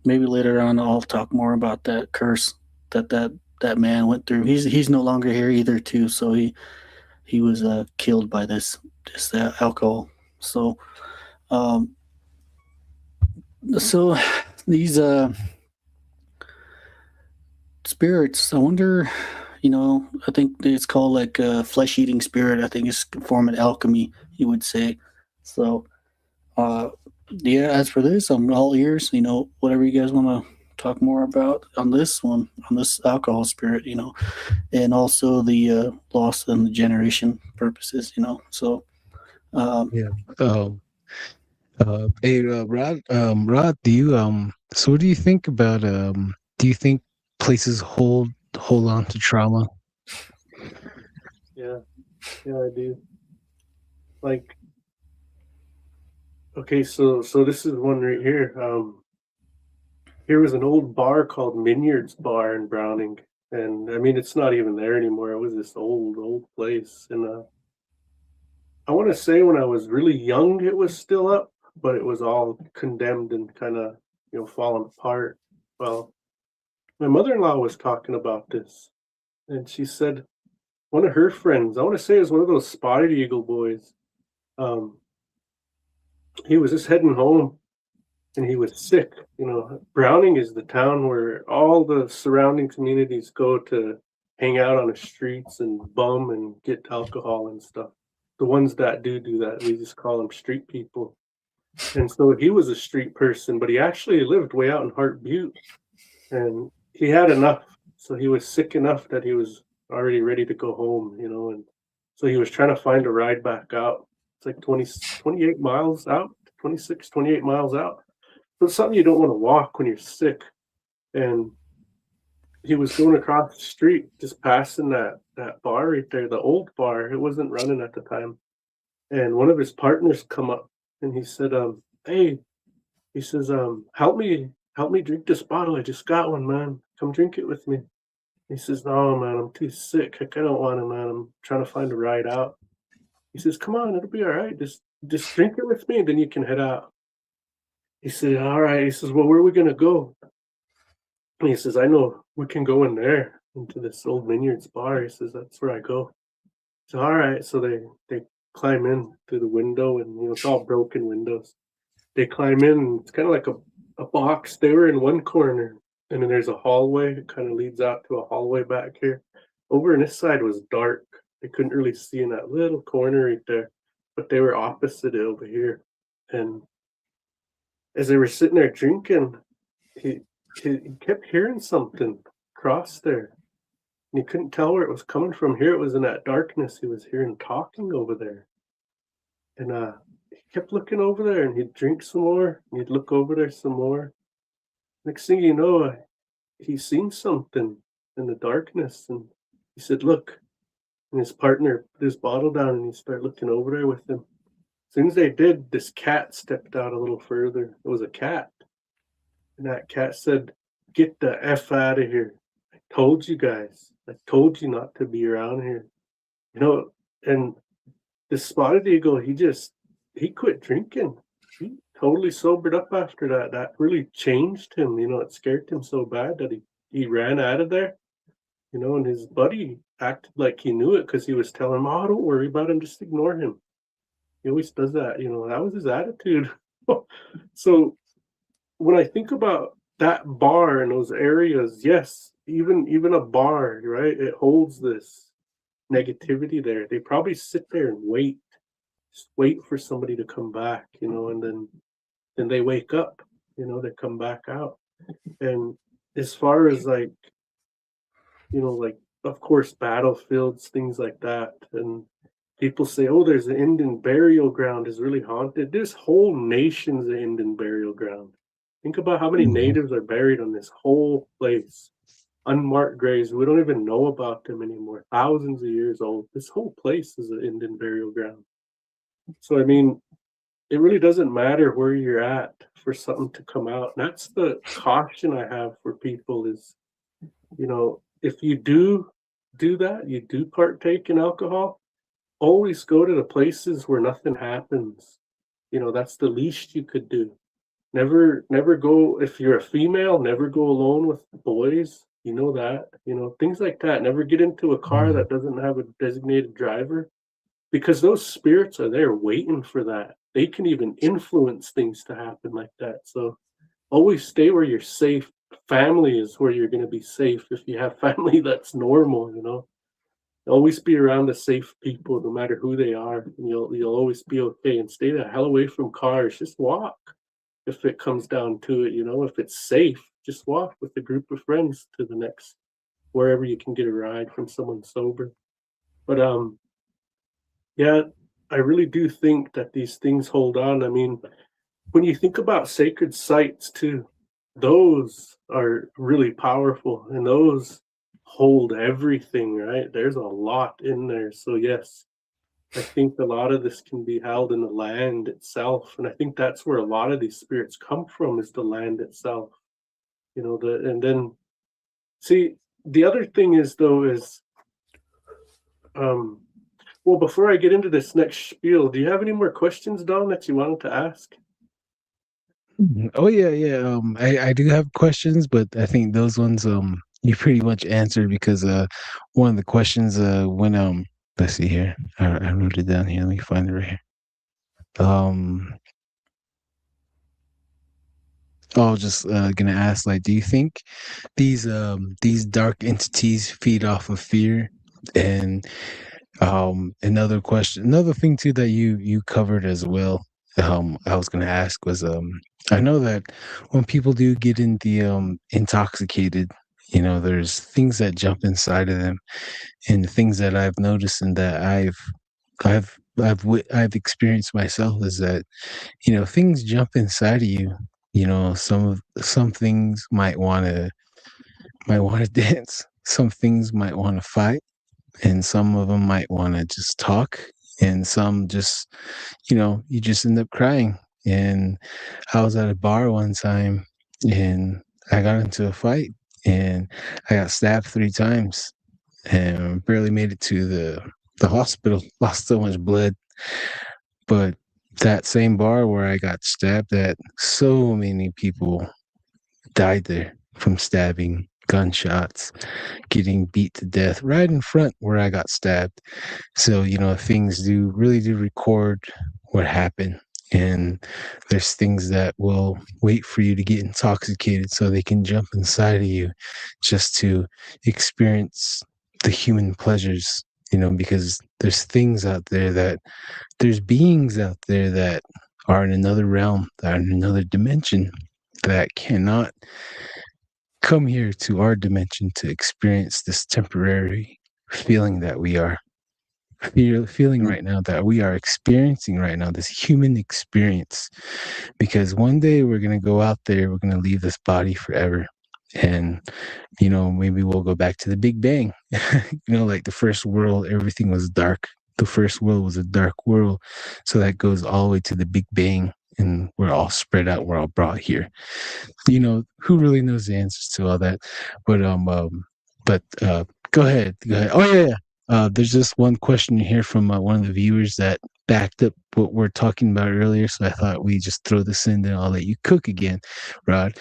maybe later on I'll talk more about that curse that man went through. He's no longer here either too. So he was killed by this alcohol. So um so these spirits, I wonder, I think it's called like a flesh eating spirit. I think it's a form of alchemy, you would say. So, yeah, as for this, I'm all ears, whatever you guys want to talk more about on this one, on this alcohol spirit, and also the loss and the generation purposes, So, Yeah. Hey, Rod, do you so what do you think about do you think places hold on to trauma? Yeah, yeah, I do. Like, okay, so this is one right here. Here was an old bar called Minyard's Bar in Browning, and I mean it's not even there anymore. It was this old place, and I want to say when I was really young, it was still up, but it was all condemned and kind of falling apart. Well, my mother-in-law was talking about this, and she said one of her friends, I want to say it was one of those Spotted Eagle boys. Um, he was just heading home and he was sick. Browning is the town where all the surrounding communities go to hang out on the streets and bum and get alcohol and stuff. The ones that do that, we just call them street people. And so he was a street person, but he actually lived way out in Hart Butte, and he had enough. So he was sick enough that he was already ready to go home, and so he was trying to find a ride back out. It's like 28 miles out, 26, 28 miles out. So it's something you don't want to walk when you're sick. And he was going across the street, just passing that bar right there, the old bar. It wasn't running at the time. And one of his partners come up and he said, hey, he says, help me drink this bottle. I just got one, man. Come drink it with me. He says, no, man, I'm too sick. I don't want to, man. I'm trying to find a ride out. He says, come on, it'll be all right. Just drink it with me, and then you can head out. He said, all right. He says, well, where are we gonna go? And he says, I know we can go in there into this old Vineyards bar. He says, that's where I go. So all right. So they climb in through the window, and it's all broken windows. They climb in, and it's kind of like a box. They were in one corner, and then there's a hallway. It kind of leads out to a hallway back here. Over on this side was dark. They couldn't really see in that little corner right there, but they were opposite it over here. And as they were sitting there drinking, he kept hearing something cross there. And he couldn't tell where it was coming from. Here it was in that darkness. He was hearing talking over there. And he kept looking over there, and he'd drink some more, and he'd look over there some more. Next thing you know, he seen something in the darkness, and he said, "Look." And his partner put his bottle down, and he started looking over there with him. As soon as they did, this cat stepped out a little further. It was a cat. And that cat said, "Get the F out of here. I told you guys. I told you not to be around here." You know, and this spotted eagle, he quit drinking. He totally sobered up after that. That really changed him. It scared him so bad that he ran out of there. And his buddy acted like he knew it because he was telling him, "Oh, don't worry about him, just ignore him." He always does that. That was his attitude. So when I think about that bar and those areas, yes, even a bar, right? It holds this negativity there. They probably sit there and just wait for somebody to come back, and then they wake up, they come back out. And as far as like, like of course battlefields, things like that, and people say, "Oh, there's an Indian burial ground is really haunted." This whole nation's an Indian burial ground. Think about how many natives are buried on this whole place. Unmarked graves. We don't even know about them anymore. Thousands of years old. This whole place is an Indian burial ground. So I mean, it really doesn't matter where you're at for something to come out. And that's the caution I have for people is, if you do that, you do partake in alcohol, always go to the places where nothing happens. That's the least you could do. Never go, if you're a female, never go alone with boys. That, things like that. Never get into a car that doesn't have a designated driver, because those spirits are there waiting for that. They can even influence things to happen like that. So always stay where you're safe. Family is where you're going to be safe. If you have family that's normal. Always be around the safe people, no matter who they are, and you'll always be okay. And stay the hell away from cars. Just walk. If it comes down to it, if it's safe, just walk with a group of friends to the next, wherever you can get a ride from someone sober. But yeah, I really do think that these things hold on. I mean, when you think about sacred sites too, those are really powerful, and those hold everything, right? There's a lot in there. So yes, I think a lot of this can be held in the land itself, and I think that's where a lot of these spirits come from, is the land itself. And then see, the other thing is though is, well, before I get into this next spiel, do you have any more questions, Don, that you wanted to ask? Oh yeah. I do have questions, but I think those ones you pretty much answered, because one of the questions when let's see here. I wrote it down here. Let me find it right here. I was just gonna ask, like, do you think these dark entities feed off of fear? And another thing too that you covered as well, I was gonna ask was, I know that when people do get in the intoxicated, there's things that jump inside of them, and the things that I've noticed and that I've experienced myself is that, things jump inside of you. Some things might want to dance. Some things might want to fight, and some of them might want to just talk, and some just, you just end up crying. And I was at a bar one time, and I got into a fight, and I got stabbed 3 times, and barely made it to the hospital. Lost so much blood. But that same bar where I got stabbed at, so many people died there from stabbing, gunshots, getting beat to death right in front where I got stabbed. So, things really do record what happened. And there's things that will wait for you to get intoxicated so they can jump inside of you just to experience the human pleasures, because there's beings out there that are in another realm, that are in another dimension, that cannot come here to our dimension to experience this temporary feeling that we are. feeling right now, that we are experiencing right now, this human experience. Because one day we're going to go out there, we're going to leave this body forever. And, maybe we'll go back to the Big Bang. Like the first world, everything was dark. The first world was a dark world. So that goes all the way to the Big Bang. And we're all spread out. We're all brought here. Who really knows the answers to all that? But go ahead. Oh yeah. There's just one question here from one of the viewers that backed up what we're talking about earlier. So I thought we just throw this in, then I'll let you cook again, Rod.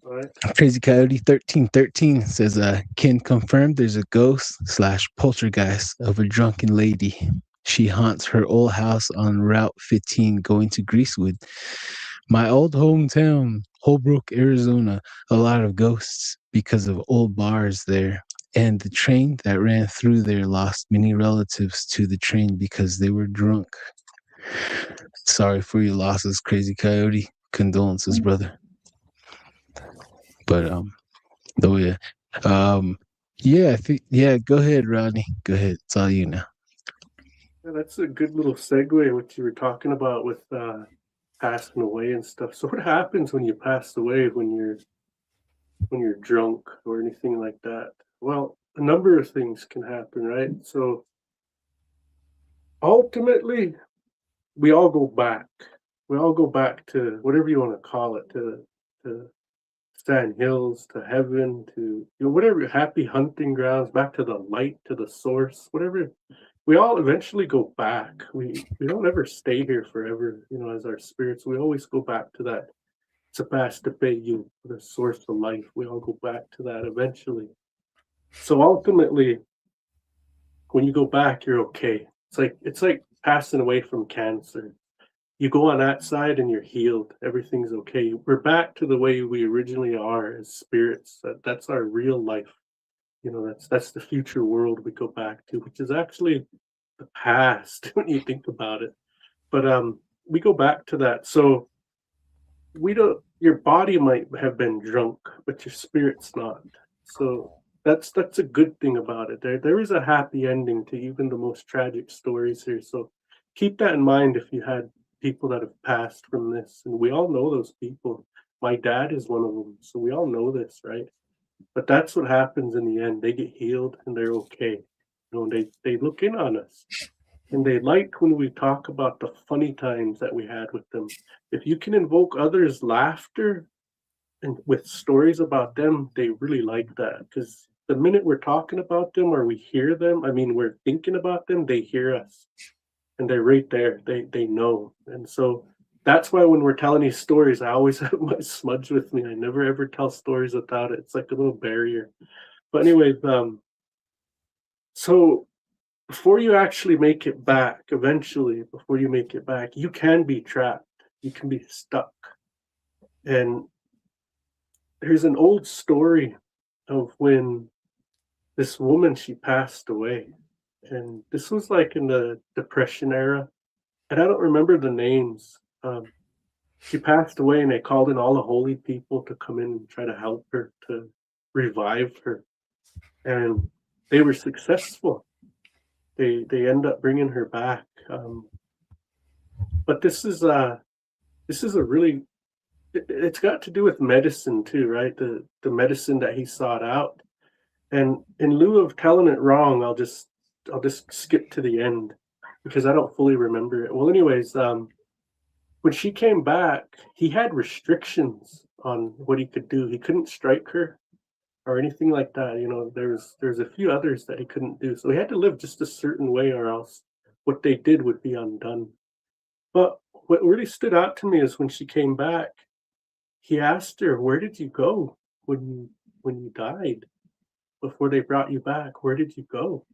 Right. Crazy Coyote 1313 says, can confirm there's a ghost / poltergeist of a drunken lady. She haunts her old house on Route 15 going to Greasewood. My old hometown, Holbrook, Arizona. A lot of ghosts because of old bars there. And the train that ran through there lost many relatives to the train because they were drunk. Sorry for your losses, Crazy Coyote. Condolences, brother. But I think go ahead, Rodney. Go ahead. It's all you now. Yeah, that's a good little segue, what you were talking about with passing away and stuff. So what happens when you pass away, when you're drunk or anything like that? Well, a number of things can happen, right? So ultimately, we all go back. We all go back to whatever you want to call it, to Sand Hills, to heaven, to whatever, happy hunting grounds, back to the light, to the source, whatever. We all eventually go back. We don't ever stay here forever, as our spirits. We always go back to that Sepastapeyu, the source of life. We all go back to that eventually. So ultimately, when you go back, you're okay. It's like passing away from cancer. You go on that side and you're healed. Everything's okay. We're back to the way we originally are as spirits. That's our real life. That's the future world we go back to, which is actually the past when you think about it. But we go back to that. So your body might have been drunk, but your spirit's not. So that's a good thing about it. There is a happy ending to even the most tragic stories here. So keep that in mind if you had people that have passed from this. And we all know those people. My dad is one of them. So we all know this, right? But that's what happens in the end. They get healed and they're okay. They look in on us. And they like when we talk about the funny times that we had with them. If you can invoke others' laughter and with stories about them, they really like that. Because the minute we're talking about them or we hear them, we're thinking about them, they hear us. And they're right there. They know. And so that's why when we're telling these stories, I always have my smudge with me. I never ever tell stories without it. It's like a little barrier. But anyways, so before you actually make it back, eventually, before you make it back, you can be trapped. You can be stuck. And there's an old story of when this woman, she passed away. And this was like in the Depression era. And I don't remember the names. She passed away and they called in all the holy people to come in and try to help her, to revive her. And they were successful. They end up bringing her back. But this is a really, it's got to do with medicine too, right? The medicine that he sought out. And in lieu of telling it wrong, I'll just skip to the end because I don't fully remember it. Well, anyways, when she came back, he had restrictions on what he could do. He couldn't strike her or anything like that. There's a few others that he couldn't do. So he had to live just a certain way or else what they did would be undone. But what really stood out to me is when she came back, he asked her, "Where did you go when you died? Before they brought you back, where did you go?"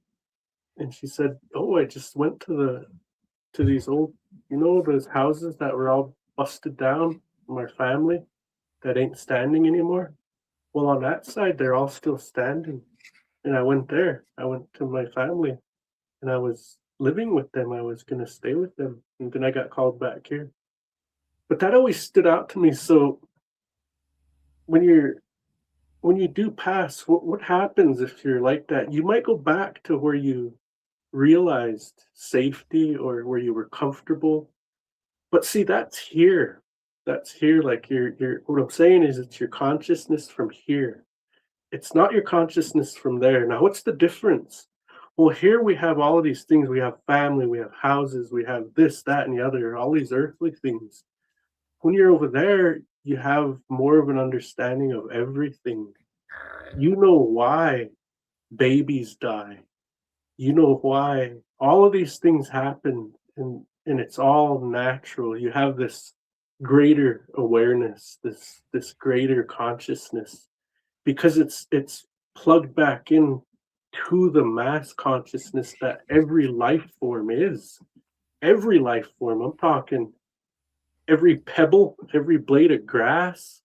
And she said, "Oh, I just went to these old, those houses that were all busted down from our family that ain't standing anymore. Well, on that side, they're all still standing. And I went there. I went to my family and I was living with them. I was going to stay with them. And then I got called back here." But that always stood out to me. So when you do pass, what happens if you're like that? You might go back to where you realized safety or where you were comfortable. But see, that's here. That's here. Like your what I'm saying is it's your consciousness from here. It's not your consciousness from there. Now, what's the difference? Well, here we have all of these things. We have family, we have houses, we have this, that, and the other, all these earthly things. When you're over there, you have more of an understanding of everything. You know why babies die. You know why all of these things happen, and it's all natural. You have this greater awareness, this greater consciousness, because it's plugged back in to the mass consciousness that every life form is. Every life form, I'm talking every pebble, every blade of grass,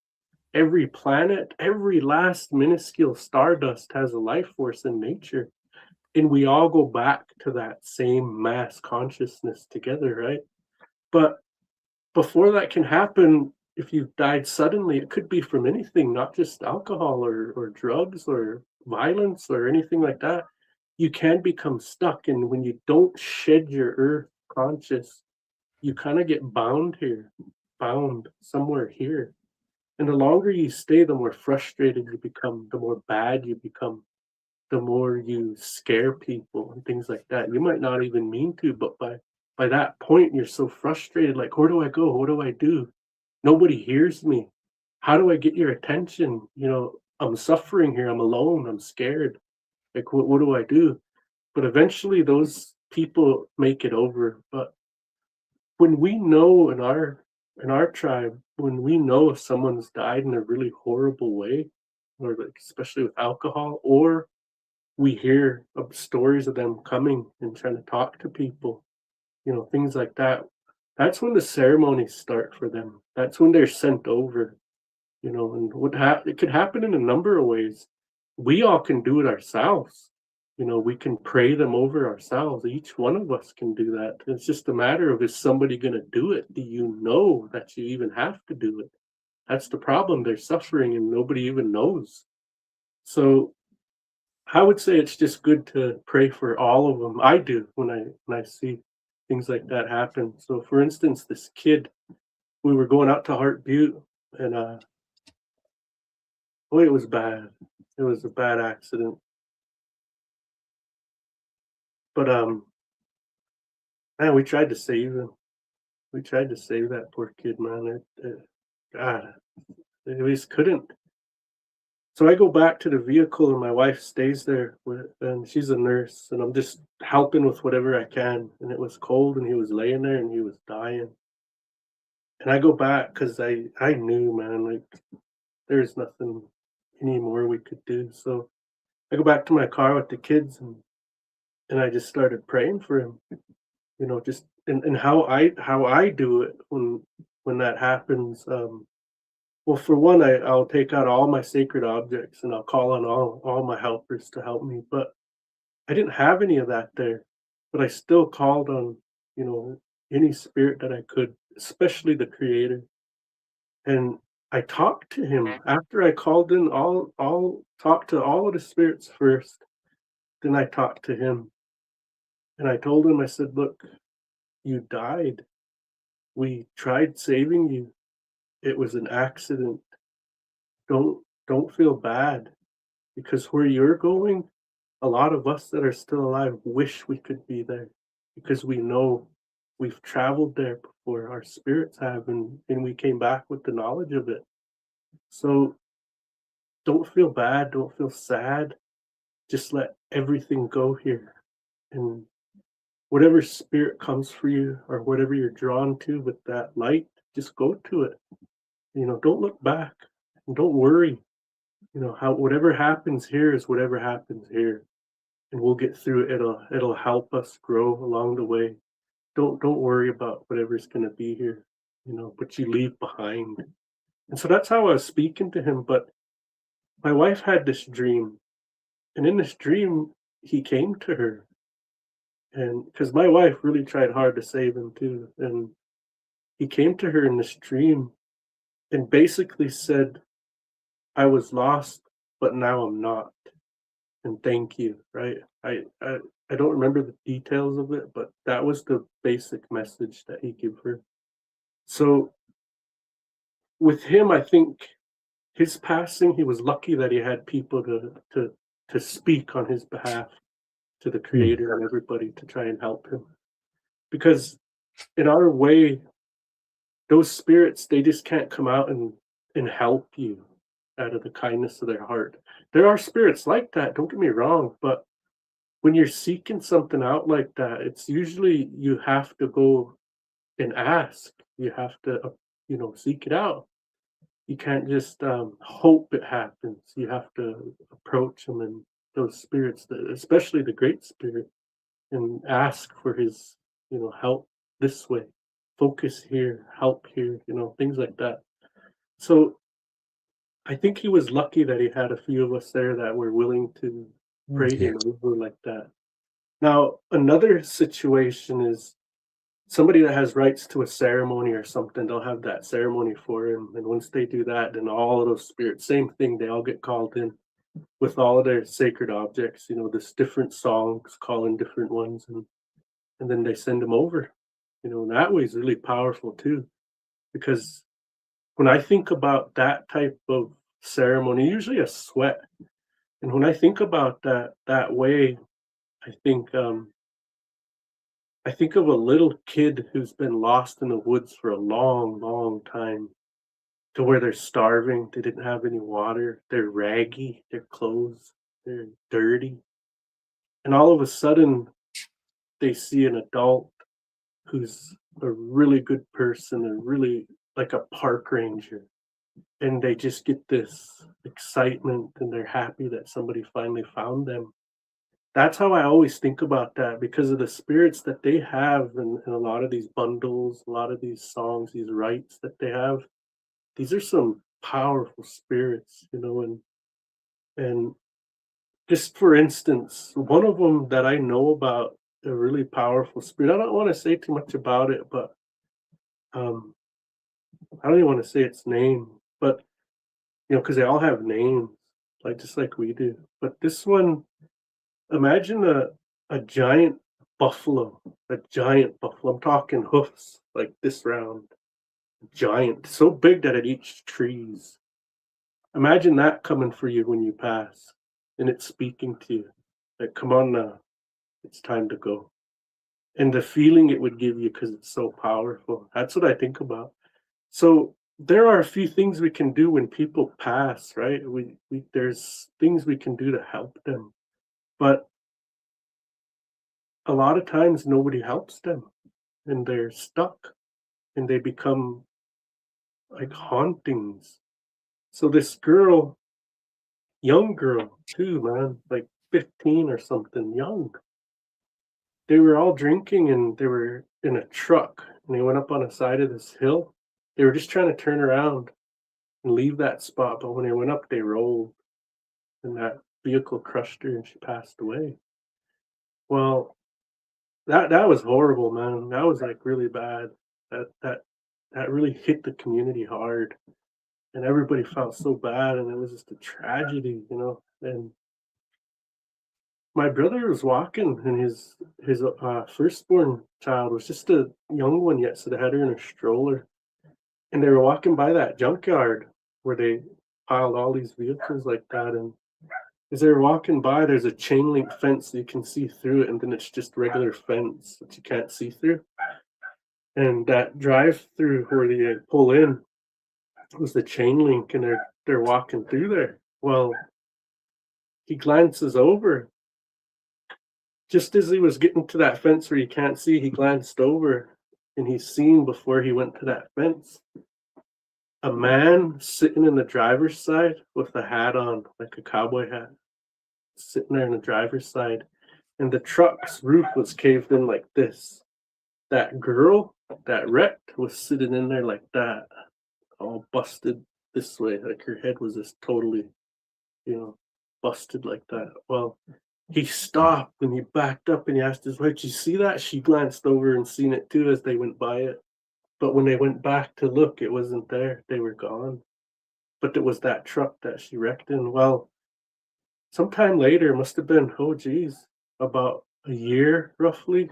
every planet, every last minuscule stardust has a life force in nature. And we all go back to that same mass consciousness together, right? But before that can happen, if you've died suddenly, it could be from anything, not just alcohol or drugs or violence or anything like that. You can become stuck. And when you don't shed your earth conscious, you kind of get bound here, bound somewhere here. And the longer you stay, the more frustrated you become, the more bad you become, the more you scare people and things like that. You might not even mean to, but by that point, you're so frustrated. Like, where do I go? What do I do? Nobody hears me. How do I get your attention? I'm suffering here. I'm alone. I'm scared. Like, what do I do? But eventually, those people make it over. But when we know in our tribe, when we know if someone's died in a really horrible way, or like especially with alcohol, or we hear of stories of them coming and trying to talk to people, things like that. That's when the ceremonies start for them. That's when they're sent over, and it could happen in a number of ways. We all can do it ourselves. We can pray them over ourselves. Each one of us can do that. It's just a matter of, is somebody going to do it? Do you know that you even have to do it? That's the problem. They're suffering and nobody even knows. So I would say it's just good to pray for all of them. I do when I see things like that happen. So, for instance, this kid, we were going out to Heart Butte, and boy, it was bad. It was a bad accident. But man, we tried to save him. We tried to save that poor kid, man. God, we just couldn't. So I go back to the vehicle, and my wife stays there, and she's a nurse, and I'm just helping with whatever I can. And it was cold, and he was laying there, and he was dying. And I go back because I knew, man, like there's nothing anymore we could do. So I go back to my car with the kids, and I just started praying for him. Just and how I do it when that happens. Well, for one, I'll take out all my sacred objects and I'll call on all my helpers to help me. But I didn't have any of that there. But I still called on, you know, any spirit that I could, especially the creator. And I talked to him after I called in all talked to all of the spirits first. Then I talked to him. And I told him, I said, look, you died. We tried saving you. It was an accident. Don't feel bad, because where you're going, a lot of us that are still alive wish we could be there, because we know we've traveled there before. Our spirits have, and we came back with the knowledge of it. So don't feel bad. Don't feel sad. Just let everything go here, and whatever spirit comes for you or whatever you're drawn to with that light, just go to it. Don't look back and don't worry. How whatever happens here is whatever happens here, and we'll get through it. It'll help us grow along the way. Don't worry about whatever's going to be here, but you leave behind. And so that's how I was speaking to him. But my wife had this dream, and in this dream he came to her, and because my wife really tried hard to save him too, and he came to her in this dream and basically said, I was lost, but now I'm not. And thank you, right? I don't remember the details of it, but that was the basic message that he gave her. So with him, I think his passing, he was lucky that he had people to speak on his behalf to the Mm. creator and everybody to try and help him. Because in our way, those spirits, they just can't come out and help you out of the kindness of their heart. There are spirits like that, don't get me wrong, but when you're seeking something out like that, it's usually you have to go and ask. You have to, seek it out. You can't just hope it happens. You have to approach them and those spirits, especially the Great Spirit, and ask for his, help this way, focus here, help here, things like that. So I think he was lucky that he had a few of us there that were willing to pray Yeah. him over like that. Now, another situation is somebody that has rights to a ceremony or something, they'll have that ceremony for him. And once they do that, then all of those spirits, same thing, they all get called in with all of their sacred objects, this different songs, calling different ones, and then they send them over. And that way is really powerful too. Because when I think about that type of ceremony, usually a sweat. And when I think about that way, I think I think of a little kid who's been lost in the woods for a long, long time to where they're starving, they didn't have any water, they're raggy, their clothes, they're dirty. And all of a sudden, they see an adult who's a really good person and really like a park ranger. And they just get this excitement and they're happy that somebody finally found them. That's how I always think about that because of the spirits that they have in a lot of these bundles, a lot of these songs, these rites that they have. These are some powerful spirits, and just for instance, one of them that I know about, a really powerful spirit. I don't want to say too much about it, but um, I don't even want to say its name, but because they all have names, like just like we do. But this one, imagine a giant buffalo, a giant buffalo. I'm talking hoofs like this round, giant, so big that it eats trees. Imagine that coming for you when you pass, and it's speaking to you, like, "Come on now, it's time to go." And the feeling it would give you because it's so powerful. That's what I think about. So there are a few things we can do when people pass, right? We there's things we can do to help them, but a lot of times nobody helps them and they're stuck and they become like hauntings. So this girl, young girl too, man, like 15 or something, young. They were all drinking and they were in a truck and they went up on the side of this hill. They were just trying to turn around and leave that spot, but when they went up, they rolled and that vehicle crushed her and she passed away. Well, that was horrible, man. That was like really bad. That really hit the community hard, and everybody felt so bad, and it was just a tragedy. And my brother was walking, and his firstborn child was just a young one yet, so they had her in a stroller, and they were walking by that junkyard where they piled all these vehicles like that, and as they were walking by, there's a chain link fence so you can see through it, and then it's just regular fence that you can't see through. And that drive through where they pull in was the chain link, and they're walking through there. Well, he glances over. Just as he was getting to that fence where you can't see, he glanced over and he's seen before he went to that fence a man sitting in the driver's side with a hat on, like a cowboy hat, sitting there in the driver's side. And the truck's roof was caved in like this. That girl that wrecked was sitting in there like that, all busted this way, like her head was just totally, you know, busted like that. Well, he stopped and he backed up and he asked his wife, "Did you see that?" She glanced over and seen it too as they went by it. But when they went back to look, it wasn't there. They were gone. But it was that truck that she wrecked in. Well, sometime later, must have been, oh geez, about a year, roughly,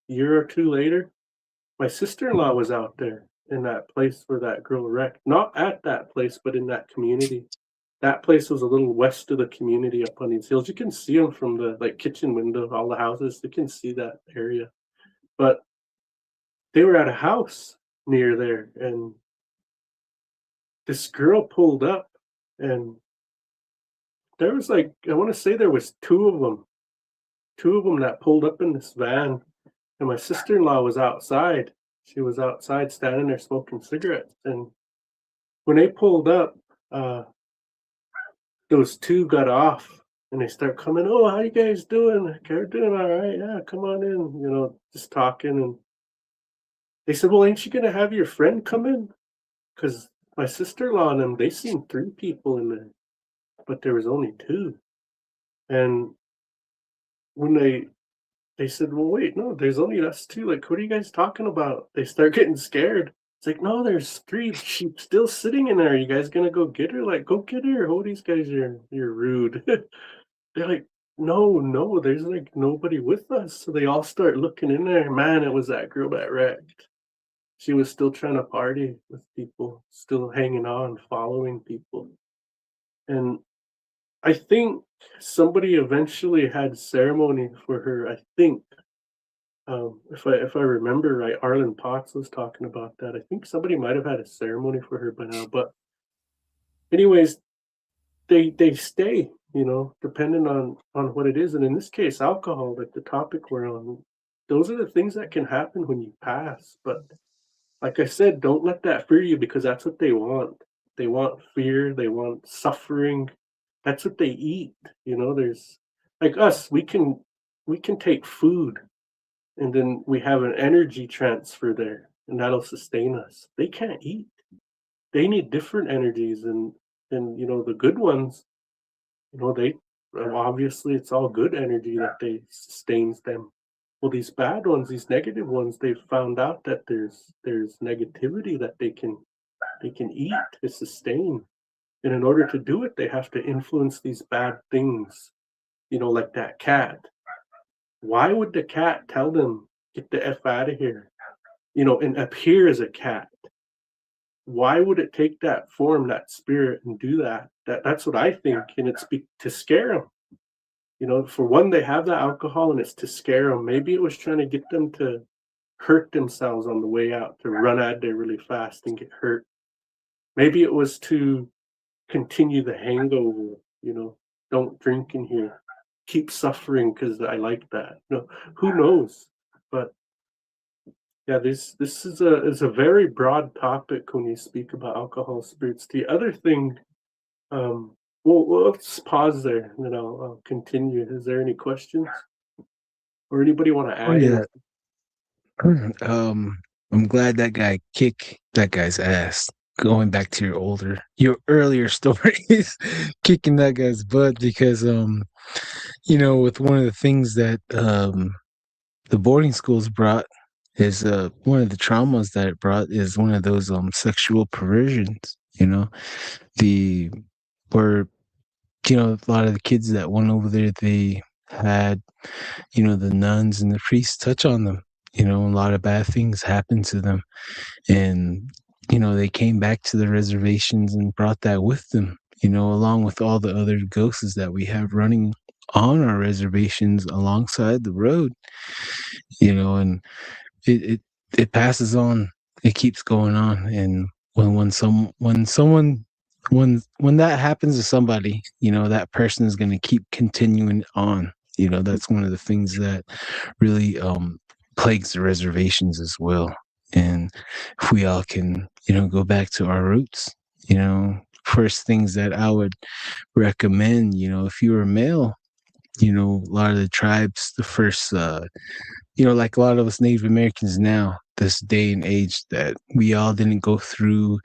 a year or two later, my sister-in-law was out there in that place where that girl wrecked. Not at that place, but in that community. That place was a little west of the community up on these hills. You can see them from the like kitchen window of all the houses. You can see that area. But they were at a house near there, and this girl pulled up, and there was like I want to say there was two of them that pulled up in this van, and my sister-in-law was outside. She was outside standing there smoking cigarettes, and when they pulled up, uh, those two got off, and they start coming. Oh, how you guys doing? Like, we're doing all right. Yeah, come on in. Just talking, and they said, "Well, ain't you gonna have your friend come in?" Because my sister-in-law and them, they seen three people in there, but there was only two. And when they said, "Well, wait, no, there's only us two. Like, what are you guys talking about?" They start getting scared. It's like, "No, there's three. She's still sitting in there. You guys gonna go get her? Like, go get her. Oh, these guys you're rude." They're like, "No, no, there's like nobody with us." So they all start looking in there. Man, it was that girl that wrecked. She was still trying to party with people, still hanging on, following people. And I think somebody eventually had ceremony for her. I think, if I remember right, Arlen Potts was talking about that. I think somebody might have had a ceremony for her by now. But anyways, they stay, depending on what it is. And in this case, alcohol, like the topic we're on. Those are the things that can happen when you pass. But like I said, don't let that fear you, because that's what they want. They want fear, they want suffering. That's what they eat. There's like us, we can take food, and then we have an energy transfer there, and that'll sustain us. They can't eat. They need different energies, and the good ones, they obviously it's all good energy that they sustains them. Well, these bad ones, these negative ones, they've found out that there's negativity that they can eat to sustain. And in order to do it, they have to influence these bad things, like that cat. Why would the cat tell them, get the F out of here, and appear as a cat? Why would it take that form, that spirit, and do that? That's what I think. And it's to scare them. For one, they have the alcohol, and it's to scare them. Maybe it was trying to get them to hurt themselves on the way out, to run out there really fast and get hurt. Maybe it was to continue the hangover, don't drink in here, keep suffering because I like that. Who knows? But yeah, this is a very broad topic when you speak about alcohol spirits. The other thing, well, let's pause there, and then I'll continue. Is there any questions, or anybody want to Oh add yeah. anything? I'm glad that guy kicked that guy's ass. Going back to your earlier stories, kicking that guy's butt, because with one of the things that the boarding schools brought is one of the traumas that it brought is one of those sexual perversions. The where a lot of the kids that went over there, they had the nuns and the priests touch on them. A lot of bad things happened to them, and they came back to the reservations and brought that with them, along with all the other ghosts that we have running on our reservations alongside the road, and it passes on. It keeps going on. And when someone when that happens to somebody, that person is going to keep continuing on. That's one of the things that really plagues the reservations as well. And if we all can, go back to our roots, first things that I would recommend, if you were male, a lot of the tribes, the first, like a lot of us Native Americans now, this day and age, that we all didn't go through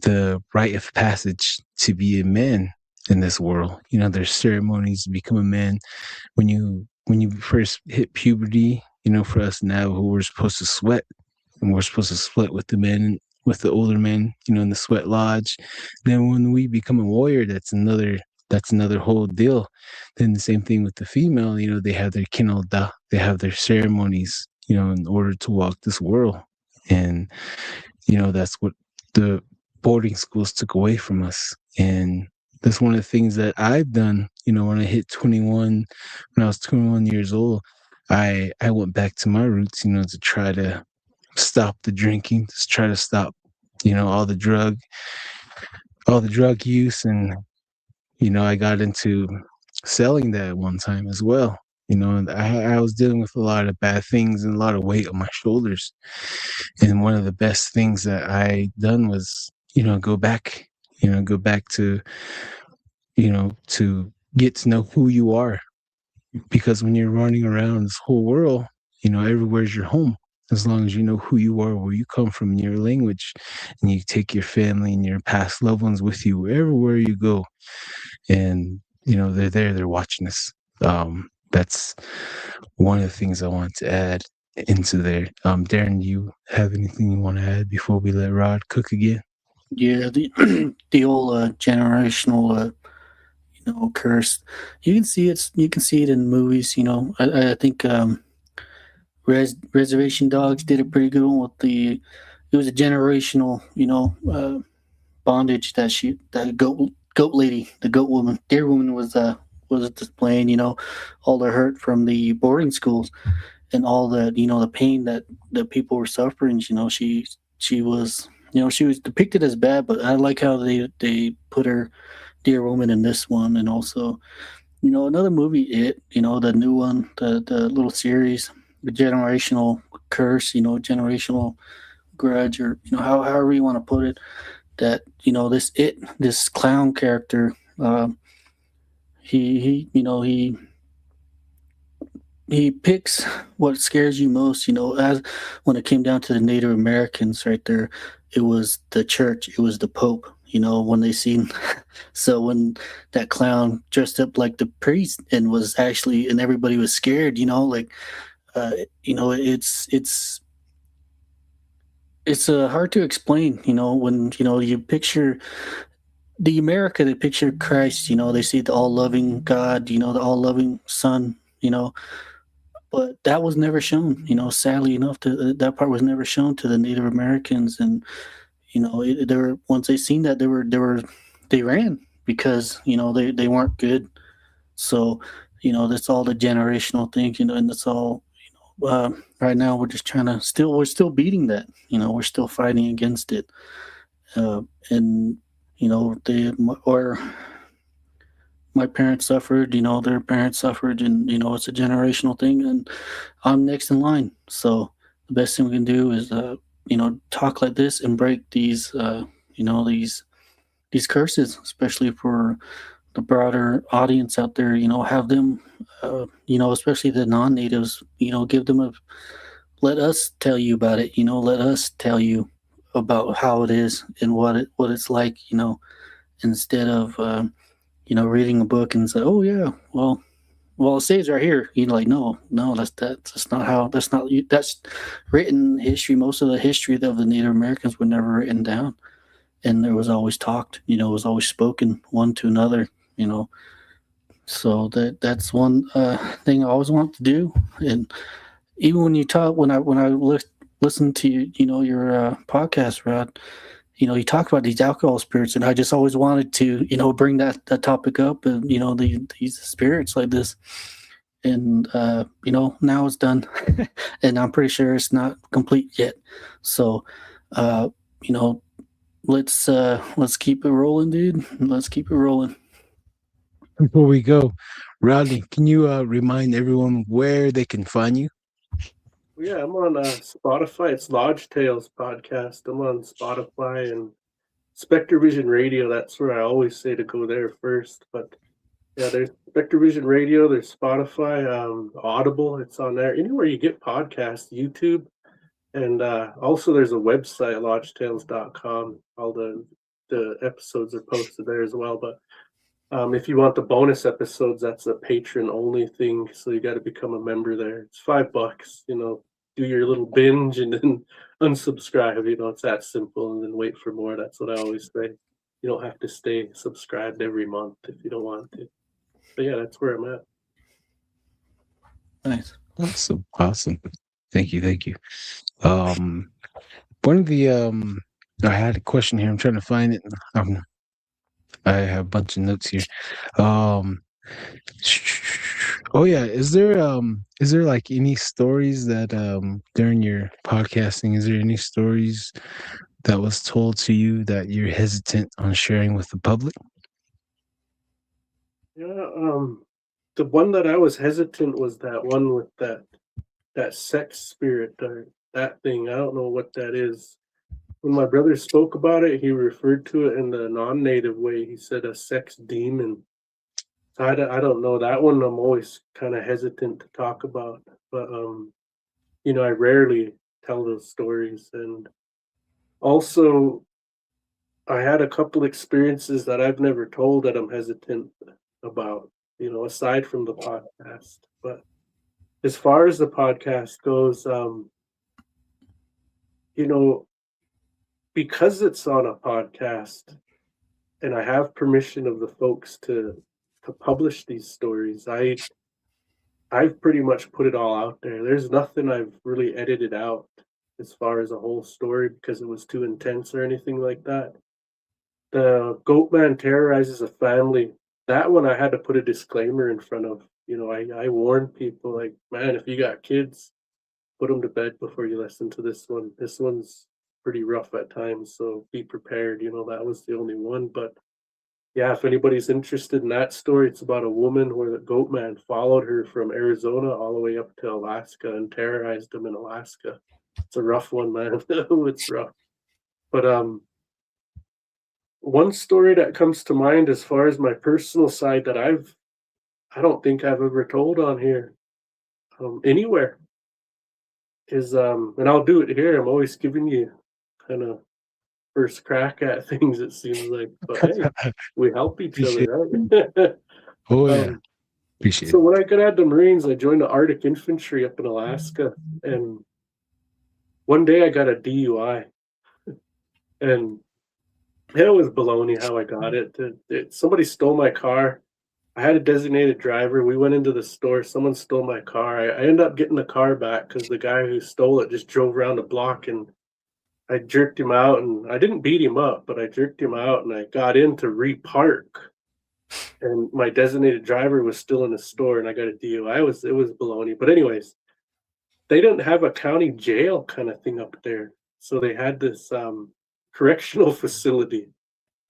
the rite of passage to be a man in this world. There's ceremonies to become a man. When you first hit puberty, for us now, we're supposed to sweat, and we're supposed to split with the men, with the older men, in the sweat lodge. Then when we become a warrior, that's another that's another whole deal. Then the same thing with the female, they have their kinolda, they have their ceremonies, in order to walk this world. And, that's what the boarding schools took away from us. And that's one of the things that I've done, when I hit 21, when I was 21 years old, I went back to my roots, to try to stop the drinking, to try to stop, all the drug use. And, I got into selling that at one time as well. And I was dealing with a lot of bad things and a lot of weight on my shoulders. And one of the best things that I done was, go back to, to get to know who you are. Because when you're running around this whole world, everywhere's your home. As long as you know who you are, where you come from, and your language, and you take your family and your past loved ones with you everywhere you go. And, they're there, they're watching us. That's one of the things I want to add into there. Darren, you have anything you want to add before we let Rod cook again? Yeah, the the old generational curse. You can see it in movies. I think Reservation Dogs did a pretty good one with it was a generational bondage that goat lady, the goat woman, deer woman was displaying. All the hurt from the boarding schools and all the the pain that people were suffering. She was she was depicted as bad, but I like how they put her dear woman in this one. And also another movie, the new one, the little series, the generational curse, generational grudge, or however you want to put it, that this clown character, he picks what scares you most. As when it came down to the Native Americans, right there, it was the church, it was the Pope. When they seen, so when that clown dressed up like the priest and was actually, and everybody was scared. It's hard to explain. When you picture the America, they picture Christ. They see the all loving God. The all loving Son. But that was never shown. Sadly enough, that part was never shown to the Native Americans. And they were, once they seen that, they ran, because they weren't good. So that's all the generational thing. And that's all. Right now we're just we're still beating that. We're still fighting against it. And or my parents suffered, their parents suffered, and it's a generational thing, and I'm next in line. So the best thing we can do is talk like this and break these these curses, especially for the broader audience out there. Have them especially the non-natives, give them let us tell you about it. Let us tell you about how it is and what it's like, instead of reading a book and say, oh yeah, well it says right here. Like, no, that's not how. That's written history. Most of the history of the Native Americans were never written down, and there was always talked. It was always spoken one to another. So that's one thing I always wanted to do. And even when you talk, when I listen to your podcast, Rod, you talk about these alcohol spirits, and I just always wanted to, bring that topic up, and these spirits like this, and now it's done, and I'm pretty sure it's not complete yet. So, let's keep it rolling, dude. Let's keep it rolling. Before we go, Rodney, can you remind everyone where they can find you? Yeah, I'm on Spotify. It's Lodge Tales Podcast. I'm on Spotify and Spectre Vision Radio. That's where I always say to go there first. But yeah, there's Spectre Vision Radio. There's Spotify, Audible. It's on there. Anywhere you get podcasts, YouTube. And also there's a website, lodgetales.com. All the episodes are posted there as well. But if you want the bonus episodes, that's a patron-only thing. So you got to become a member there. It's $5. Do your little binge and then unsubscribe. It's that simple, and then wait for more. That's what I always say. you don't have to stay subscribed every month if you don't want to. But yeah, that's where I'm at. Nice. Awesome. Thank you. One of the I had a question here. I'm trying to find it. I have a bunch of notes here. Oh yeah, is there like any stories that during your podcasting, is there any stories that was told to you that you're hesitant on sharing with the public? Yeah, the one that I was hesitant was that one with that sex spirit or that thing. I don't know what that is. When my brother spoke about it, he referred to it in the non-native way. He said a sex demon. So I don't know that one. I'm always kind of hesitant to talk about, but I rarely tell those stories. And also, I had a couple experiences that I've never told that I'm hesitant about. Aside from the podcast. But as far as the podcast goes, you know, because it's on a podcast and I have permission of the folks to publish these stories, I've pretty much put it all out there. There's nothing I've really edited out as far as a whole story because it was too intense or anything like that. The goat man terrorizes a family. That one I had to put a disclaimer in front of. I warned people like, man, if you got kids, put them to bed before you listen to this one. This one's pretty rough at times, so be prepared. That was the only one. But yeah, if anybody's interested in that story, it's about a woman where the goat man followed her from Arizona all the way up to Alaska and terrorized them in Alaska. It's a rough one, man. It's rough. But one story that comes to mind as far as my personal side that I don't think I've ever told on here anywhere is and I'll do it here. I'm always giving you kind of first crack at things, it seems like. But hey, we help each other, right? Oh yeah, appreciate So it. when I got out of the Marines, I joined the Arctic Infantry up in Alaska, and one day I got a DUI, and it was baloney how I got it. Somebody stole my car. I had a designated driver. We went into the store. Someone stole my car. I ended up getting the car back because the guy who stole it just drove around the block, and I jerked him out. And I didn't beat him up, but I jerked him out, and I got in to repark. And my designated driver was still in the store, and I got a DUI. It was baloney. But anyways, they didn't have a county jail kind of thing up there, so they had this correctional facility.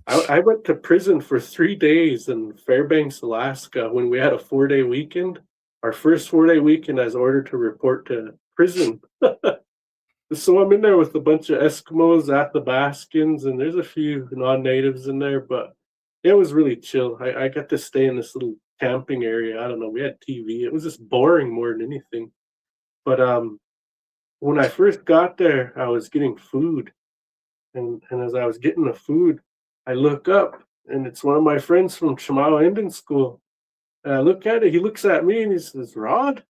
I went to prison for 3 days in Fairbanks, Alaska, when we had a 4-day weekend. Our first 4-day weekend, I was ordered to report to prison. So I'm in there with a bunch of Eskimos, Athabascans, and there's a few non-natives in there, but it was really chill. I got to stay in this little camping area. I don't know. We had TV. It was just boring more than anything. But when I first got there, I was getting food, and as I was getting the food, I look up, and it's one of my friends from Chamao Indian School. And I look at it. He looks at me, and he says, "Rod."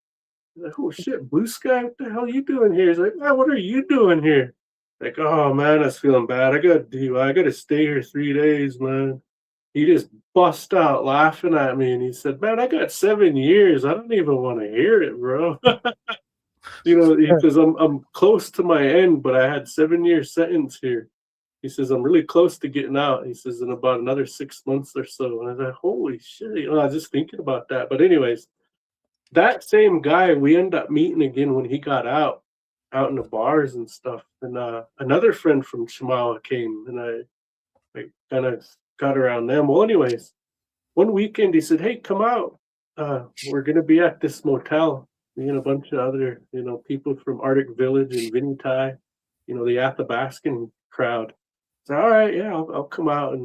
I'm like, "Oh shit, Blue Sky, what the hell are you doing here?" He's like, "Man, what are you doing here?" Like, "Oh man, I was feeling bad. I got DUI. I got to stay here 3 days, man." He just bust out laughing at me, and he said, "Man, I got 7 years. I don't even want to hear it, bro." He says, I'm close to my end, but I had 7-year sentence here. He says, I'm really close to getting out. He says, in about another 6 months or so. And I was like, holy shit. I was just thinking about that. But anyways, that same guy, we ended up meeting again when he got out in the bars and stuff. And another friend from Chimawa came, and I kind of got around them. Well, anyways, one weekend he said, hey, come out. We're going to be at this motel. Me and a bunch of other, people from Arctic Village and Vinitai, the Athabascan crowd. So, all right, yeah, I'll come out.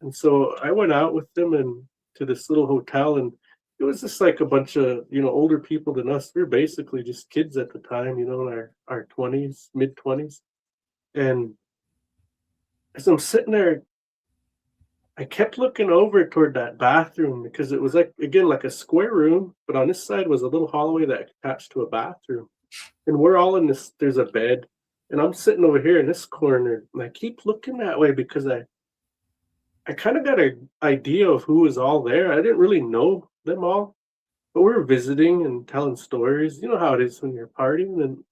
And so I went out with them and to this little hotel, and it was just like a bunch of, older people than us. We were basically just kids at the time, in our 20s, mid-20s. And as I'm sitting there, I kept looking over toward that bathroom because it was like a square room, but on this side was a little hallway that attached to a bathroom. And we're all in this, there's a bed, and I'm sitting over here in this corner, and I keep looking that way because I kind of got an idea of who was all there. I didn't really know them all, but we were visiting and telling stories. You know how it is when you're partying, and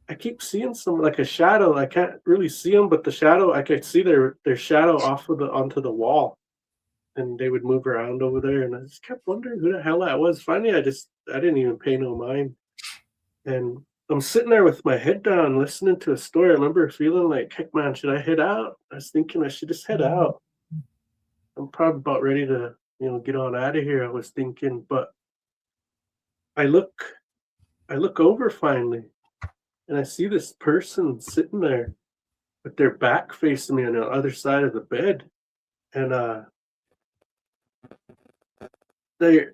I keep seeing some like a shadow. I can't really see them, but the shadow I could see their shadow off of the onto the wall, and they would move around over there. And I just kept wondering who the hell that was. Finally, I didn't even pay no mind, and I'm sitting there with my head down, listening to a story. I remember feeling like, heck, man, should I head out? I was thinking I should just head out. I'm probably about ready to, get on out of here. I was thinking, but I look, I look over finally, and I see this person sitting there with their back facing me on the other side of the bed, and they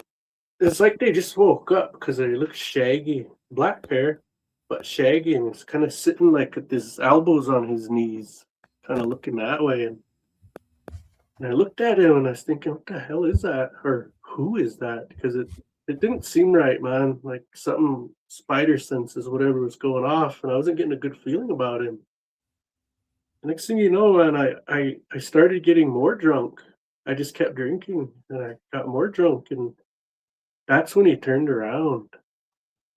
it's like they just woke up because they look shaggy, black hair, but shaggy, and it's kind of sitting like with his elbows on his knees, kind of looking that way. And I looked at him and I was thinking, what the hell is that? Or who is that? Because it didn't seem right, man. Like something spider senses, whatever was going off, and I wasn't getting a good feeling about him. The next thing you know, man, I started getting more drunk. I just kept drinking and I got more drunk, and that's when he turned around.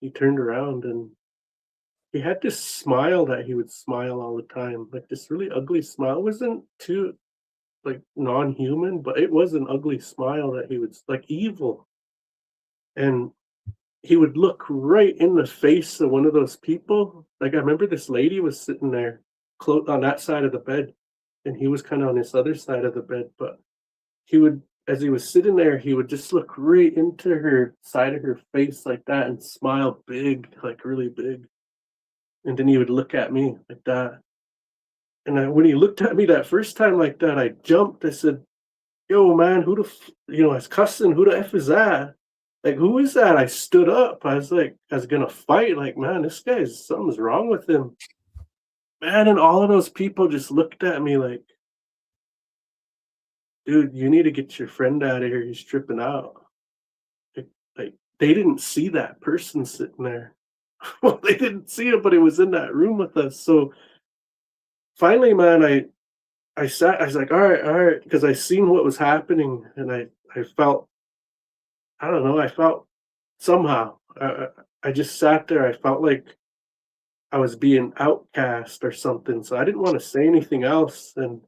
He turned around and he had this smile that he would smile all the time, like this really ugly smile. It wasn't too like non-human, but it was an ugly smile that he would like evil. And he would look right in the face of one of those people. Like I remember this lady was sitting there on that side of the bed, and he was kind of on this other side of the bed. But he would, as he was sitting there, he would just look right into her side of her face like that and smile big, like really big. And then he would look at me like that. And when he looked at me that first time like that, I jumped. I said, "Yo, man, I was cussing. Who the f is that? Like, who is that?" I stood up. I was like, I was gonna fight. Like, man, this guy's something's wrong with him, man. And all of those people just looked at me like, dude, you need to get your friend out of here. He's tripping out. Like, like they didn't see that person sitting there. Well, they didn't see it, but it was in that room with us. So finally, man, I sat. I was like, all right, because I seen what was happening, and I felt, I don't know, I felt somehow. I just sat there. I felt like I was being outcast or something. So I didn't want to say anything else, and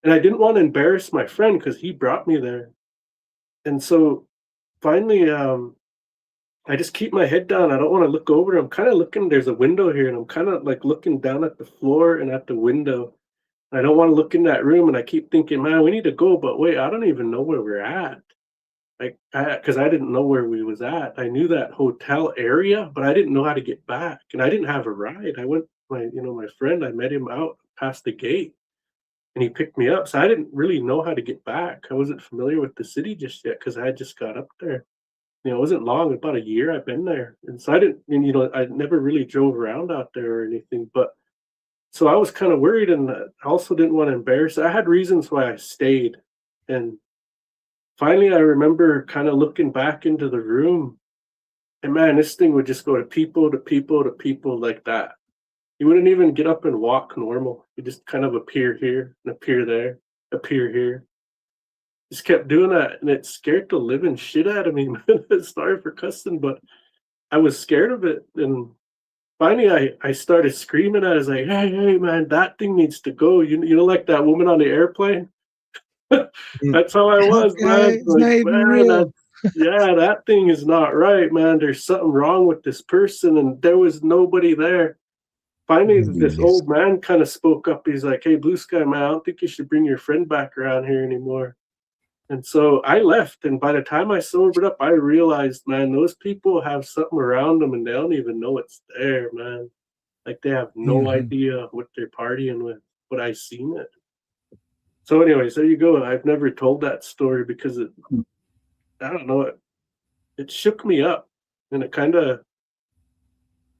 I didn't want to embarrass my friend because he brought me there. And so finally, I just keep my head down. I don't want to look over. I'm kind of looking. There's a window here, and I'm kind of like looking down at the floor and at the window. I don't want to look in that room, and I keep thinking, man, we need to go. But wait, I don't even know where we're at. Like, because I didn't know where we was at. I knew that hotel area, but I didn't know how to get back, and I didn't have a ride. I went, my friend, I met him out past the gate, and he picked me up. So I didn't really know how to get back. I wasn't familiar with the city just yet because I had just got up there. It wasn't long, about a year I've been there, and so I didn't, and I never really drove around out there or anything. But so I was kind of worried, and I also didn't want to embarrass. I had reasons why I stayed, and finally, I remember kind of looking back into the room, and man, this thing would just go to people, to people, to people like that. He wouldn't even get up and walk normal. He'd just kind of appear here and appear there, appear here. Just kept doing that, and it scared the living shit out of me, man. Sorry for cussing, but I was scared of it. And finally, I started screaming at it. I was like, hey, man, that thing needs to go. Like that woman on the airplane? That's how I was, man. It's not even real. Yeah, that thing is not right, man. There's something wrong with this person, and there was nobody there. Finally, this old man kind of spoke up. He's like, "Hey, Blue Sky, man, I don't think you should bring your friend back around here anymore." And so I left, and by the time I sobered up, I realized, man, those people have something around them, and they don't even know it's there, man. Like they have no idea what they're partying with, but I seen it. So anyways, there you go. I've never told that story because I don't know, it shook me up, and it kind of,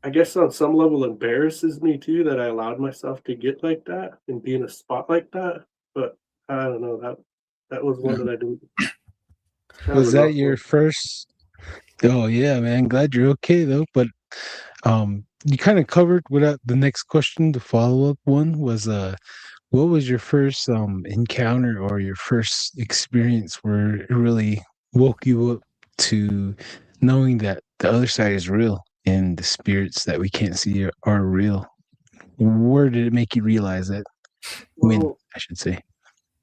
I guess on some level embarrasses me too that I allowed myself to get like that and be in a spot like that. But I don't know, that was one that I didn't. Was that your first? Oh yeah, man. Glad you're okay though. But you kind of covered what the next question, the follow-up one was what was your first encounter or your first experience where it really woke you up to knowing that the other side is real and the spirits that we can't see are real? Where did it make you realize that? When, Well, I should say.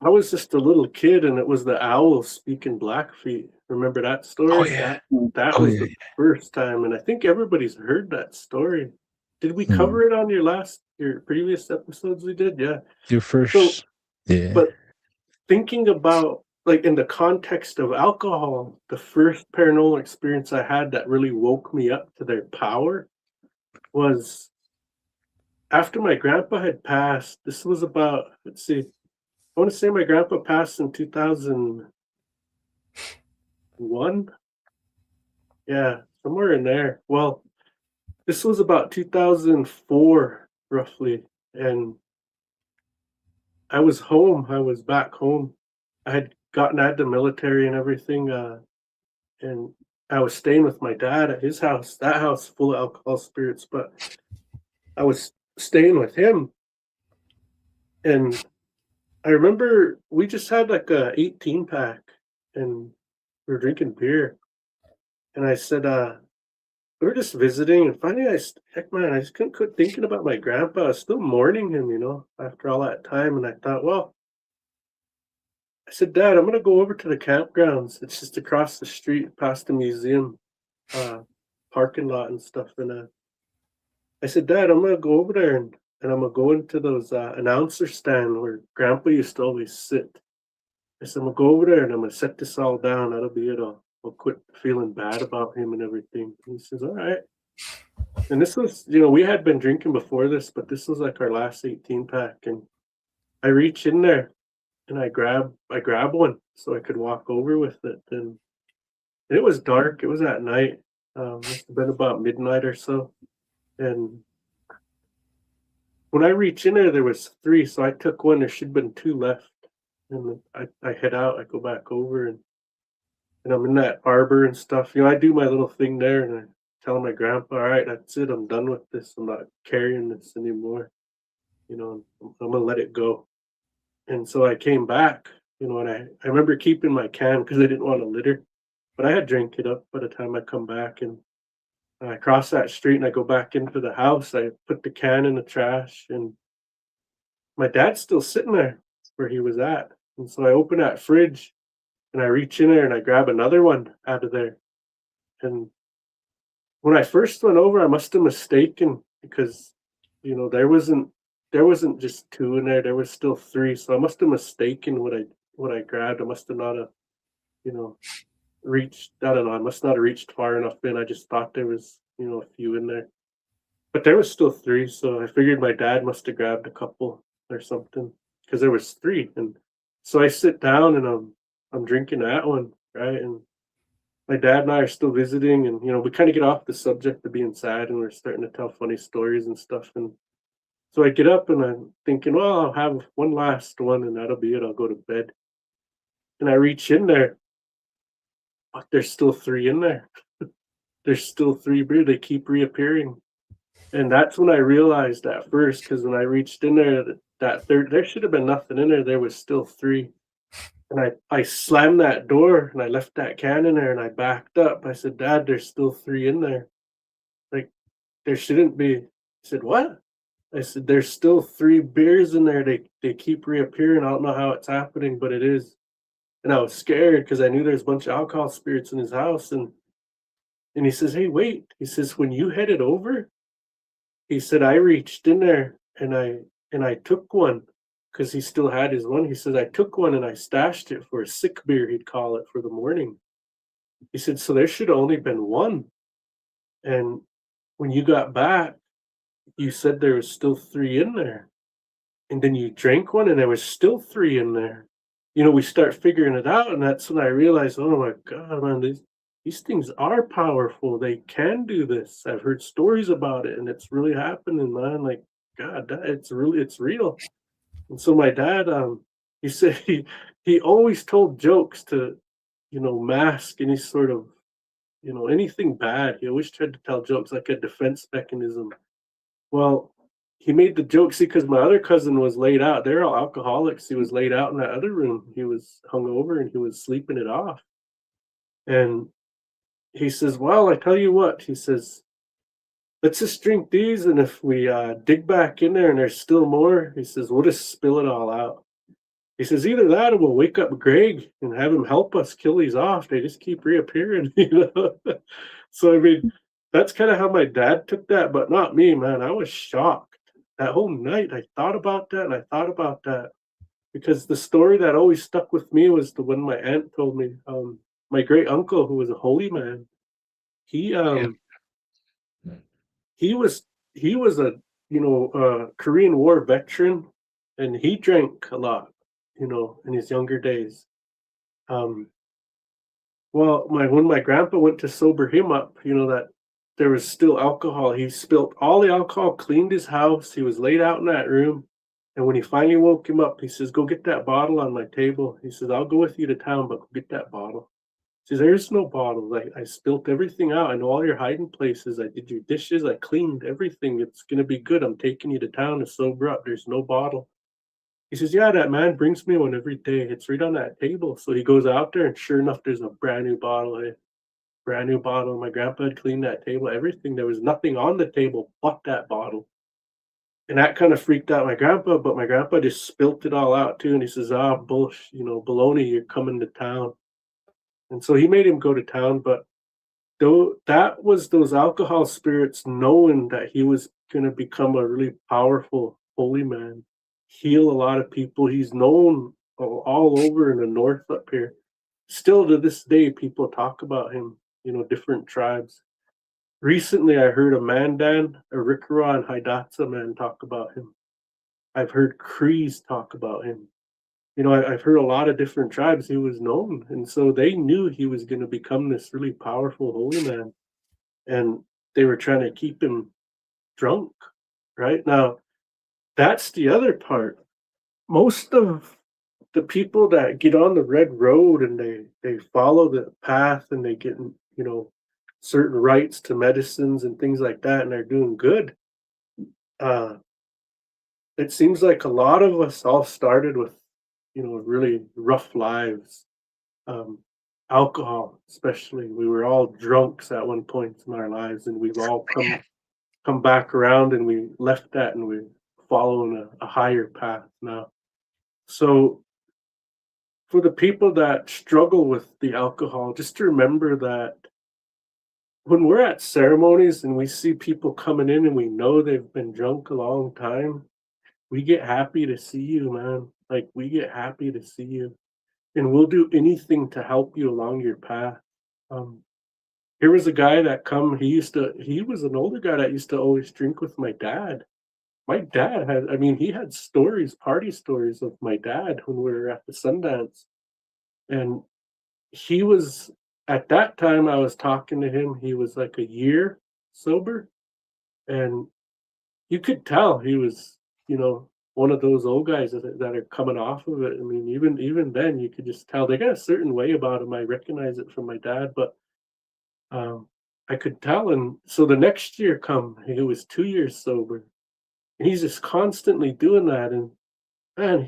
I was just a little kid, and it was the owl speaking Blackfeet. Remember that Oh story? yeah. That Oh was yeah. the first time, and I think everybody's heard that story. Did we Mm. cover it on your previous episodes we did? Yeah. Your So, first. Yeah. but thinking about like in the context of alcohol, the first paranormal experience I had that really woke me up to their power was after my grandpa had passed. This was about, let's see, I want to say my grandpa passed in 2001. Yeah, somewhere in there. Well, this was about 2004, roughly. And I was home. I was back home. I had gotten out of the military and everything. And I was staying with my dad at his house, that house full of alcohol spirits, but I was staying with him. And I remember we just had like a 18 pack and we were drinking beer. And I said, we were just visiting, and finally, heck man, I just couldn't quit thinking about my grandpa. I was still mourning him, after all that time. And I thought, well, I said, Dad, I'm gonna go over to the campgrounds. It's just across the street past the museum, uh, parking lot and stuff. And I said, Dad, I'm gonna go over there and I'm gonna go into those announcer stand where Grandpa used to always sit. I said, I'm gonna go over there and I'm gonna set this all down. That'll be it. I'll quit feeling bad about him and everything. And he says, all right. And this was, we had been drinking before this, but this was like our last 18 pack. And I reach in there and I grab one so I could walk over with it. And it was dark. It was at night. Must have been about midnight or so. And when I reach in there was three. So I took one. There should have been two left. And I head out. I go back over and I'm in that arbor and stuff. I do my little thing there and I tell my grandpa, all right, that's it. I'm done with this. I'm not carrying this anymore. I'm gonna let it go. And so I came back, and I remember keeping my can because I didn't want to litter. But I had drank it up by the time I come back and I cross that street and I go back into the house. I put the can in the trash and my dad's still sitting there where he was at. And so I open that fridge and I reach in there and I grab another one out of there. And when I first went over, I must have mistaken because, there wasn't just two in there. There was still three. So I must have mistaken what I grabbed. I must have not have, you know, reached. I don't know. I must not have reached far enough in. I just thought there was, a few in there, but there was still three. So I figured my dad must have grabbed a couple or something because there was three. And so I sit down and I'm drinking that one, right? And my dad and I are still visiting, and we kind of get off the subject of being sad, and we're starting to tell funny stories and stuff. And so I get up, and I'm thinking, well, I'll have one last one, and that'll be it. I'll go to bed. And I reach in there, but there's still three in there. There's still three beer. They keep reappearing, and that's when I realized at first, because when I reached in there, that third, there should have been nothing in there. There was still three. And I slammed that door and I left that can in there and I backed up. I said, Dad, there's still three in there. Like, there shouldn't be. He said, what? I said, there's still three beers in there. They keep reappearing. I don't know how it's happening, but it is. And I was scared because I knew there's a bunch of alcohol spirits in his house. And he says, hey, wait. He says, when you headed over, he said, I reached in there and I took one because he still had his one. He says, I took one and I stashed it for a sick beer, he'd call it, for the morning. He said, so there should have only been one. And when you got back, you said there was still three in there. And then you drank one and there was still three in there. We start figuring it out. And that's when I realized, oh my God, man, these things are powerful. They can do this. I've heard stories about it and it's really happening, man. Like, God, it's real. And so my dad, he said he always told jokes to, mask any sort of, anything bad. He always tried to tell jokes like a defense mechanism. Well, he made the joke, see, because my other cousin was laid out. They're all alcoholics. He was laid out in that other room. He was hungover and he was sleeping it off. And he says, well, I tell you what, he says, let's just drink these. And if we dig back in there and there's still more, he says, we'll just spill it all out. He says, either that or we'll wake up Greg and have him help us kill these off. They just keep reappearing, you know? So, I mean, that's kind of how my dad took that, but not me, man. I was shocked. That whole night, I thought about that and I thought about that. Because the story that always stuck with me was the one my aunt told me. My great uncle, who was a holy man, he was a Korean War veteran, and he drank a lot, you know, in his younger days. Well, when my grandpa went to sober him up, you know, that there was still alcohol. He spilt all the alcohol, cleaned his house. He was laid out in that room. And when he finally woke him up, he says, go get that bottle on my table. He says, I'll go with you to town, but go get that bottle. He says, there's no bottle. I spilt everything out. I know all your hiding places. I did your dishes. I cleaned everything. It's going to be good. I'm taking you to town to sober up. There's no bottle. He says, yeah, that man brings me one every day. It's right on that table. So he goes out there, and sure enough, there's a brand new bottle. Brand new bottle. My grandpa had cleaned that table, everything. There was nothing on the table but that bottle. And that kind of freaked out my grandpa, but my grandpa just spilt it all out too. And he says, bullshit, you know, baloney, you're coming to town. And so he made him go to town. But though that was those alcohol spirits knowing that he was going to become a really powerful holy man, heal a lot of people. He's known all over in the north up here. Still to this day, people talk about him, you know, different tribes. Recently, I heard a Mandan, a Rikara, and Hidatsa man talk about him. I've heard Crees talk about him. You know, I've heard a lot of different tribes he was known. And so they knew he was going to become this really powerful holy man. And they were trying to keep him drunk, right? Now, that's the other part. Most of the people that get on the red road and they follow the path and they get, you know, certain rights to medicines and things like that, and they're doing good. It seems like a lot of us all started with, you know, really rough lives. Alcohol, especially. We were all drunks at one point in our lives, and we've all come back around, and we left that, and we're following a higher path now. So for the people that struggle with the alcohol, just to remember that when we're at ceremonies and we see people coming in and we know they've been drunk a long time, we get happy to see you, man. Like, we get happy to see you. And we'll do anything to help you along your path. Here was a guy that he was an older guy that used to always drink with my dad. My dad he had stories, party stories of my dad when we were at the Sundance. And he was, at that time I was talking to him, he was like a year sober. And you could tell he was, you know, one of those old guys that are coming off of it. I mean, even then you could just tell they got a certain way about him. I recognize it from my dad, but I could tell. And so the next year he was 2 years sober. And he's just constantly doing that. And man,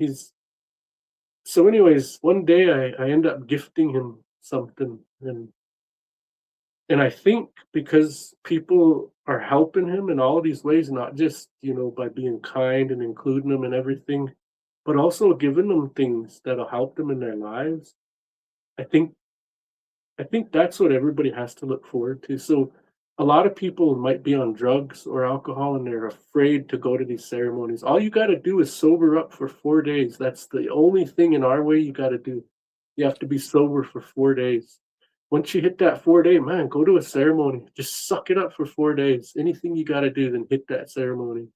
so anyways, one day I end up gifting him something. And I think because people are helping him in all of these ways, not just, you know, by being kind and including them in everything, but also giving them things that'll help them in their lives. I think that's what everybody has to look forward to. So a lot of people might be on drugs or alcohol and they're afraid to go to these ceremonies. All you got to do is sober up for 4 days. That's the only thing in our way you got to do. You have to be sober for 4 days. Once you hit that 4-day, man, go to a ceremony. Just suck it up for 4 days. Anything you got to do, then hit that ceremony.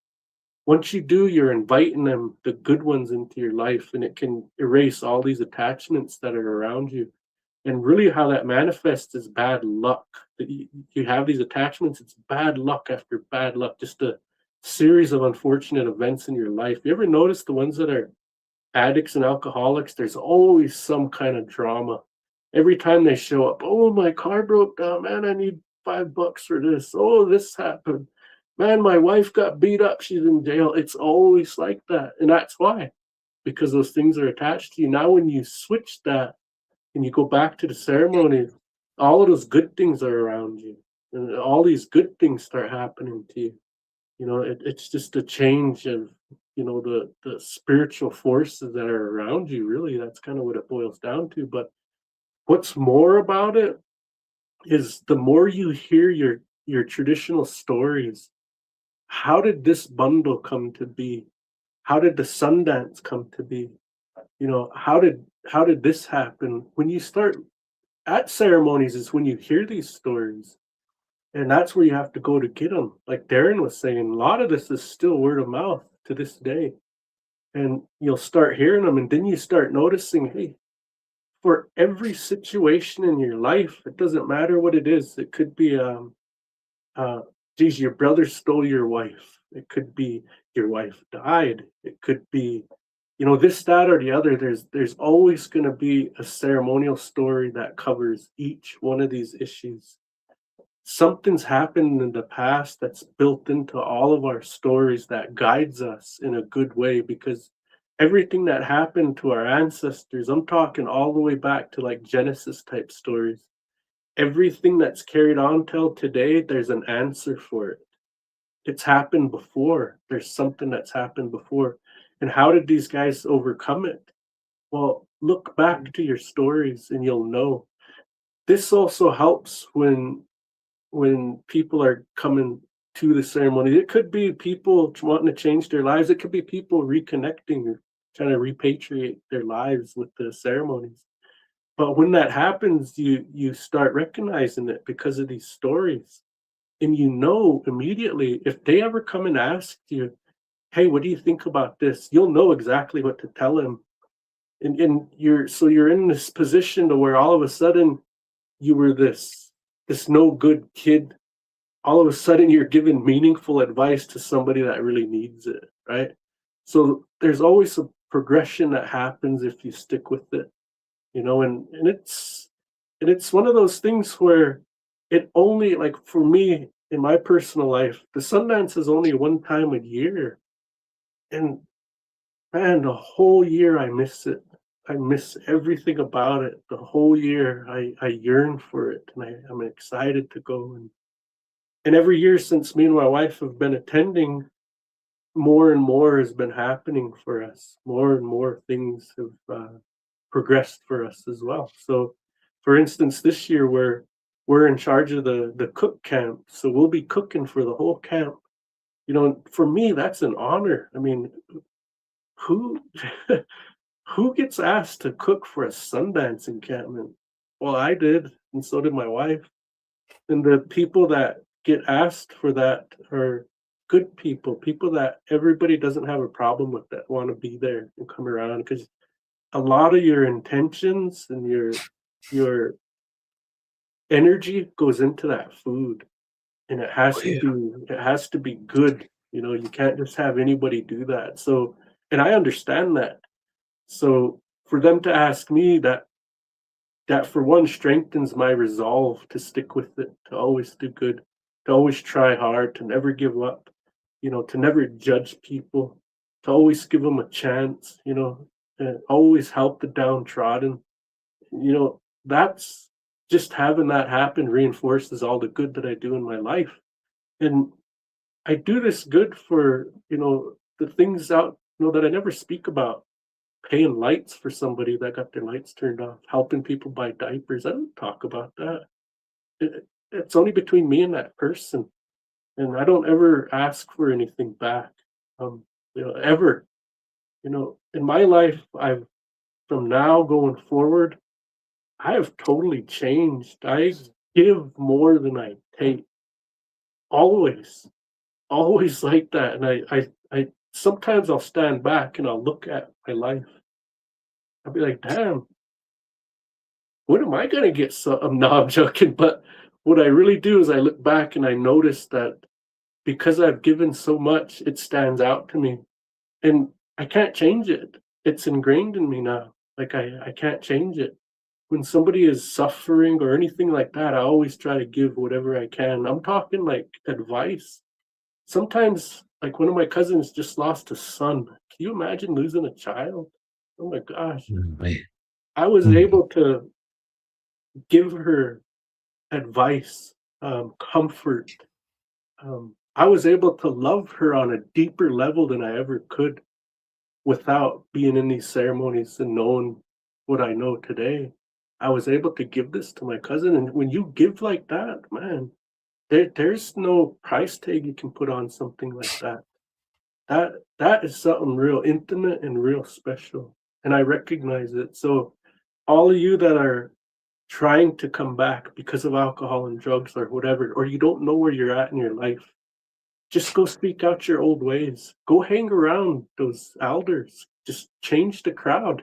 Once you do, you're inviting them, the good ones, into your life, and it can erase all these attachments that are around you. And really how that manifests is bad luck. That you have these attachments, it's bad luck after bad luck, just a series of unfortunate events in your life. You ever notice the ones that are addicts and alcoholics, there's always some kind of drama. Every time they show up, oh, my car broke down, man, I need $5 for this. Oh, this happened. man, my wife got beat up, she's in jail. It's always like that. And that's why, because those things are attached to you. Now, when you switch that and you go back to the ceremony, all of those good things are around you. And all these good things start happening to you. It's just a change of, the spiritual forces that are around you. Really, that's kind of what it boils down to. But what's more about it is the more you hear your traditional stories. How did this bundle come to be? How did the Sundance come to be? How did this happen? When you start at ceremonies is when you hear these stories, and that's where you have to go to get them. Like Darren was saying, a lot of this is still word of mouth to this day, and you'll start hearing them, and then you start noticing, hey, for every situation in your life, it doesn't matter what it is. It could be geez, your brother stole your wife. It could be your wife died. It could be, this, that, or the other. There's always going to be a ceremonial story that covers each one of these issues. Something's happened in the past that's built into all of our stories that guides us in a good way, because everything that happened to our ancestors, I'm talking all the way back to like Genesis type stories, everything that's carried on till today, there's an answer for it. It's happened before. There's something that's happened before. And how did these guys overcome it? Well, look back to your stories and you'll know. This also helps when people are coming to the ceremony. It could be people wanting to change their lives. It could be people reconnecting or trying to repatriate their lives with the ceremonies. But when that happens, you start recognizing it because of these stories. And immediately, if they ever come and ask you, hey, what do you think about this? You'll know exactly what to tell them. And you're in this position to where all of a sudden you were this no good kid. All of a sudden you're giving meaningful advice to somebody that really needs it, right? So there's always a progression that happens if you stick with it. And it's one of those things where it only, like for me in my personal life, the Sundance is only one time a year, and man, the whole year I miss it. I miss everything about it. The whole year I yearn for it, and I'm excited to go. And every year since me and my wife have been attending, more and more has been happening for us. More and more things have progressed for us as well. So, for instance, this year we're in charge of the cook camp, so we'll be cooking for the whole camp. For me, that's an honor. I mean, who who gets asked to cook for a Sundance encampment? Well, I did, and so did my wife. And the people that get asked for that are good people that everybody doesn't have a problem with, that want to be there and come around, because a lot of your intentions and your energy goes into that food, and it has to be good. You can't just have anybody do that. So, and I understand that. So for them to ask me that for one strengthens my resolve to stick with it, to always do good, to always try hard, to never give up, to never judge people, to always give them a chance, and always help the downtrodden. That's just, having that happen reinforces all the good that I do in my life. And I do this good for, the things out, that I never speak about. Paying lights for somebody that got their lights turned off, helping people buy diapers. I don't talk about that. It's only between me and that person. And I don't ever ask for anything back. Ever. In my life, from now going forward, I have totally changed. I give more than I take. Always. Always like that. And I sometimes I'll stand back and I'll look at my life. I'll be like, damn, what am I going to get? So no, I'm joking. But what I really do is I look back and I notice that because I've given so much, it stands out to me. And I can't change it. It's ingrained in me now. Like I can't change it. When somebody is suffering or anything like that, I always try to give whatever I can. I'm talking like advice. sometimes, like one of my cousins just lost a son. Can you imagine losing a child? Oh my gosh. Man. I was Mm. able to give her advice, comfort. I was able to love her on a deeper level than I ever could without being in these ceremonies and knowing what I know today. I was able to give this to my cousin, and when you give like that, man, there's no price tag you can put on something like that. That is something real intimate and real special, and I recognize it. So, all of you that are trying to come back because of alcohol and drugs or whatever, or you don't know where you're at in your life, just go speak out your old ways. Go hang around those elders. Just change the crowd.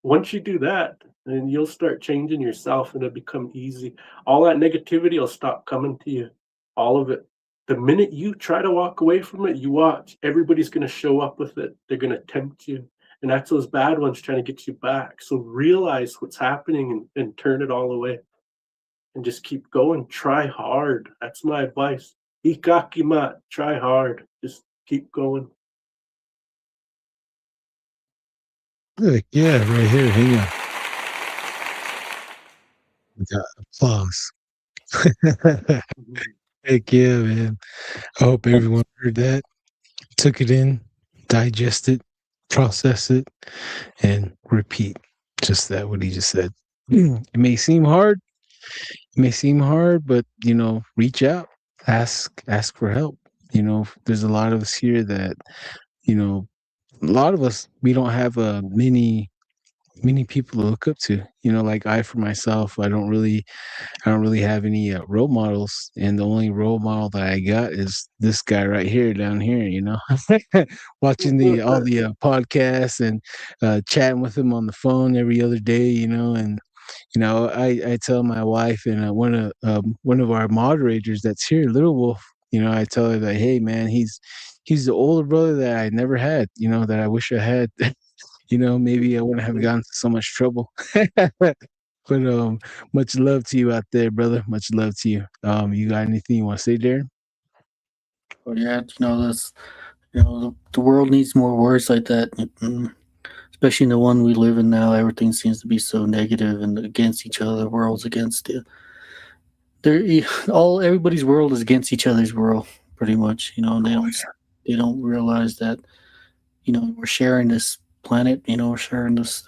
Once you do that, then you'll start changing yourself and it'll become easy. All that negativity will stop coming to you. All of it. The minute you try to walk away from it, you watch. Everybody's going to show up with it. They're going to tempt you. And that's those bad ones trying to get you back. So realize what's happening and turn it all away. And just keep going. Try hard. That's my advice. Ikakimat. Try hard. Just keep going. Look, yeah, right here. Hang on. We got applause. Heck yeah, man. I hope everyone heard that, took it in, digest it, process it, and repeat just that, what he just said. It may seem hard. It may seem hard, but, reach out, ask for help. There's a lot of us here that, a lot of us, we don't have many people to look up to. Like I, for myself, I don't really have any role models, and the only role model that I got is this guy right here down here. Watching all the podcasts and chatting with him on the phone every other day. And I tell my wife and one of our moderators that's here, Little Wolf. I tell her that, hey man, he's the older brother that I never had. That I wish I had. Maybe I wouldn't have gotten into so much trouble. But much love to you out there, brother. Much love to you. You got anything you want to say, Darren? Oh yeah, that's the world needs more words like that. Especially in the one we live in now. Everything seems to be so negative and against each other. The world's against it. Everybody's world is against each other's world, pretty much. And they don't realize that we're sharing this planet. We're sharing this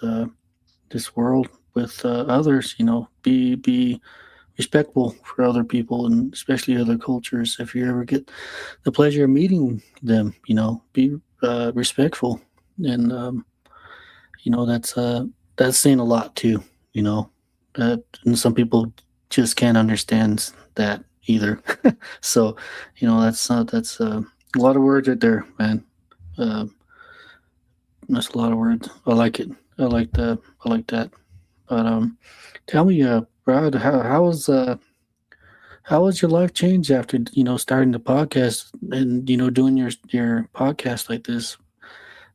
world with others. Be respectful for other people and especially other cultures. If you ever get the pleasure of meeting them, be respectful, and that's saying a lot too. And some people just can't understand that either. So, that's a lot of words right there, man. Uh, that's a lot of words. I like it. I like that. I like that. But tell me, Brad, how was your life changed after starting the podcast and doing your podcast like this?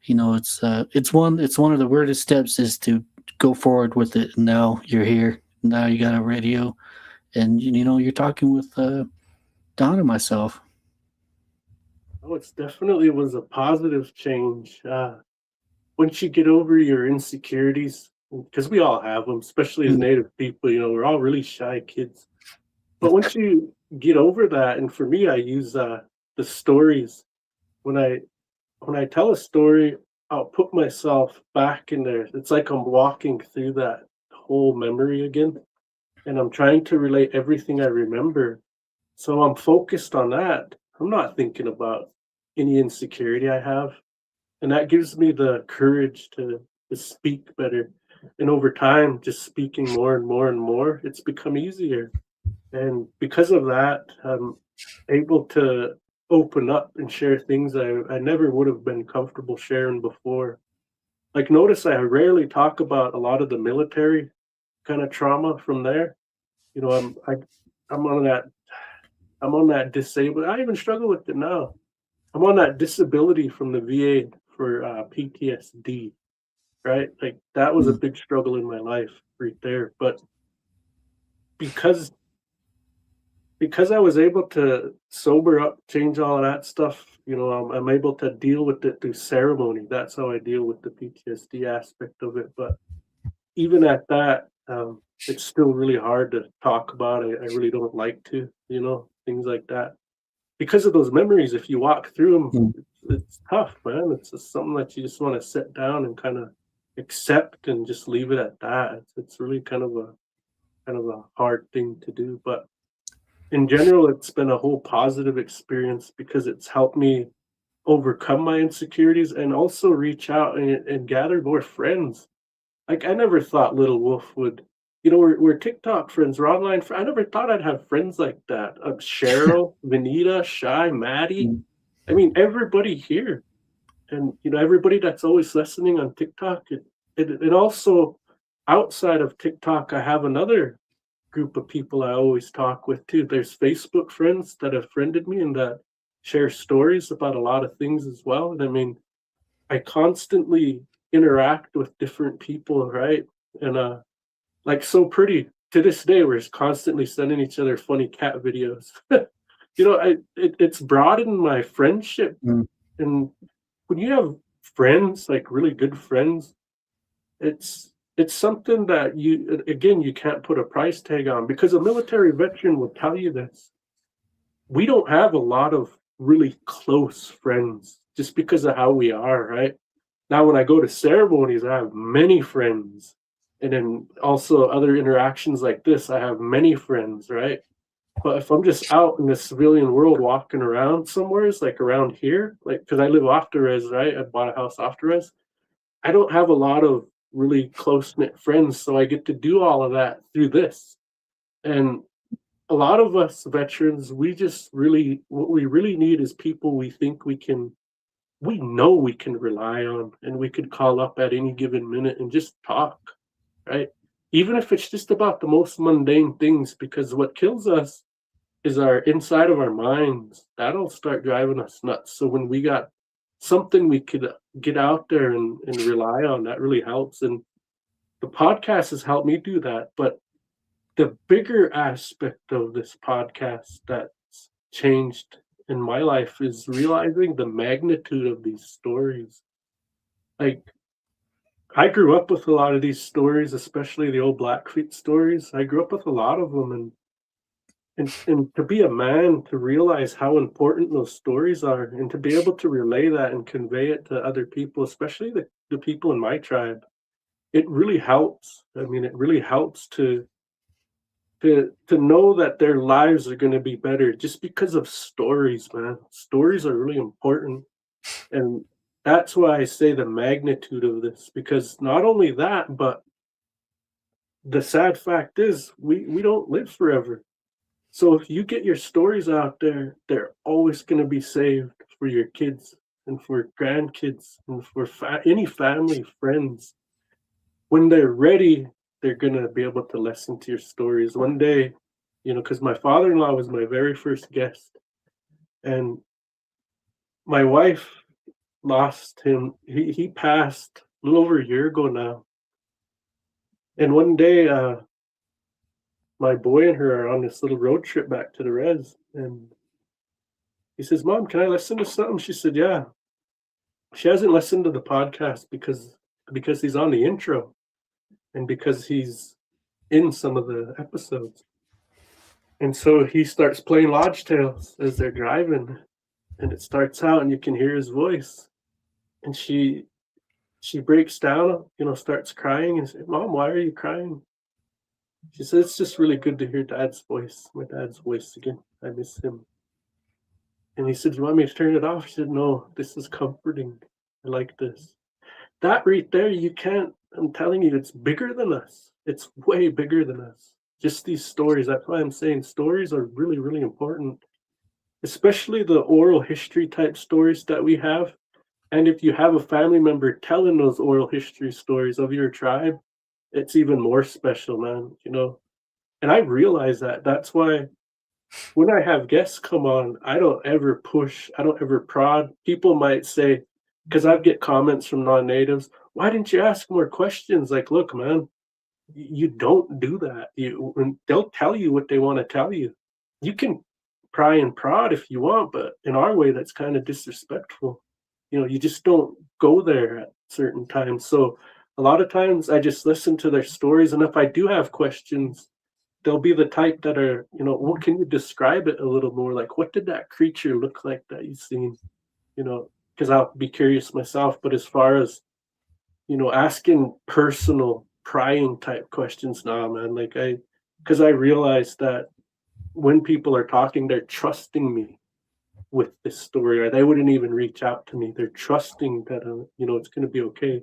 It's one of the weirdest steps is to go forward with it. And now you're here. Now you got a radio, and you're talking with Don and myself. Oh, it's definitely was a positive change. Once you get over your insecurities, because we all have them, especially as Native people, we're all really shy kids. But once you get over that, and for me, I use the stories. When I tell a story, I'll put myself back in there. It's like I'm walking through that whole memory again, and I'm trying to relate everything I remember. So I'm focused on that. I'm not thinking about any insecurity I have. And that gives me the courage to speak better. And over time, just speaking more and more and more, it's become easier. And because of that, I'm able to open up and share things I never would have been comfortable sharing before. Like, notice I rarely talk about a lot of the military kind of trauma from there. I'm on that disabled. I even struggle with it now. I'm on that disability from the VA for PTSD, right? Like that was a big struggle in my life right there. But because because I was able to sober up, change all of that stuff, I'm able to deal with it through ceremony. That's how I deal with the PTSD aspect of it. But even at that, it's still really hard to talk about. I really don't like to, things like that. Because of those memories, if you walk through them, Mm. it's tough, man. It's just something that you just want to sit down and kind of accept and just leave it at that. It's really kind of a hard thing to do. But in general, it's been a whole positive experience because it's helped me overcome my insecurities and also reach out and gather more friends. Like, I never thought Little Wolf would, we're TikTok friends, we're online friends. I never thought I'd have friends like that. Cheryl, Vanita, Shy, Maddie. Mm. I mean, everybody here. And, everybody that's always listening on TikTok. It also, outside of TikTok, I have another group of people I always talk with too. There's Facebook friends that have friended me and that share stories about a lot of things as well. And I mean, I constantly interact with different people, right? And like So Pretty, to this day, we're constantly sending each other funny cat videos. It's broadened my friendship. Mm. And when you have friends, like really good friends, it's something that you can't put a price tag on, because a military veteran will tell you this. We don't have a lot of really close friends just because of how we are, right? Now, when I go to ceremonies, I have many friends. And then also other interactions like this, I have many friends, right? But if I'm just out in the civilian world walking around somewhere, like around here, like, because I live off the res, right? I bought a house off the res. I don't have a lot of really close-knit friends, so I get to do all of that through this. And a lot of us veterans, what we really need is people we know we can rely on, and we could call up at any given minute and just talk, right? Even if it's just about the most mundane things, because what kills us is our inside of our minds. That'll start driving us nuts. So when we got something we could get out there and rely on, that really helps. And the podcast has helped me do that. But the bigger aspect of this podcast that's changed in my life is realizing the magnitude of these stories. Like, I grew up with a lot of these stories, especially the old Blackfeet stories. I grew up with a lot of them, and to be a man, to realize how important those stories are, and to be able to relay that and convey it to other people, especially the people in my tribe, it really helps. I mean, it really helps to know that their lives are going to be better just because of stories, man. Stories are really important. And that's why I say the magnitude of this, because not only that, but the sad fact is we don't live forever. So if you get your stories out there, they're always going to be saved for your kids and for grandkids and for any family, friends. When they're ready, they're going to be able to listen to your stories. One day, because my father-in-law was my very first guest, and my wife lost him. He passed a little over a year ago now. And one day, my boy and her are on this little road trip back to the res, and he says, "Mom, can I listen to something?" She said, "Yeah." She hasn't listened to the podcast because he's on the intro and because he's in some of the episodes. And so he starts playing Lodge Tales as they're driving, and it starts out and you can hear his voice. And she breaks down, starts crying, and says, "Mom, why are you crying?" She says, "It's just really good to hear Dad's voice, my dad's voice again. I miss him." And he said, "You want me to turn it off?" She said, "No, this is comforting. I like this." That right there, I'm telling you, it's bigger than us. It's way bigger than us. Just these stories. That's why I'm saying stories are really, really important, especially the oral history type stories that we have. And if you have a family member telling those oral history stories of your tribe, it's even more special, man, And I realize that. That's why when I have guests come on, I don't ever push, I don't ever prod. People might say, because I get comments from non-natives, "Why didn't you ask more questions?" Like, look, man, you don't do that. They'll tell you what they want to tell you. you can pry and prod if you want, but in our way, that's kind of disrespectful. You just don't go there at certain times. So a lot of times I just listen to their stories, and if I do have questions, they'll be the type that are, well, can you describe it a little more? Like, what did that creature look like that you seen? Because I'll be curious myself. But as far as, asking personal, prying type questions, nah, man. Because I realize that when people are talking, they're trusting me with this story, or they wouldn't even reach out to me. They're trusting that, it's going to be okay.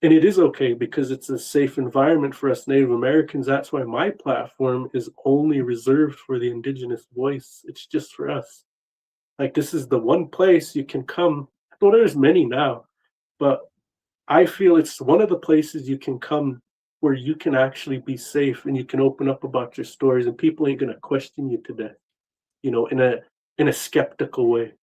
And it is okay because it's a safe environment for us Native Americans. That's why my platform is only reserved for the Indigenous voice. It's just for us. Like, this is the one place you can come. Well, there's many now, but I feel it's one of the places you can come where you can actually be safe and you can open up about your stories, and people ain't gonna question you to death, in a skeptical way.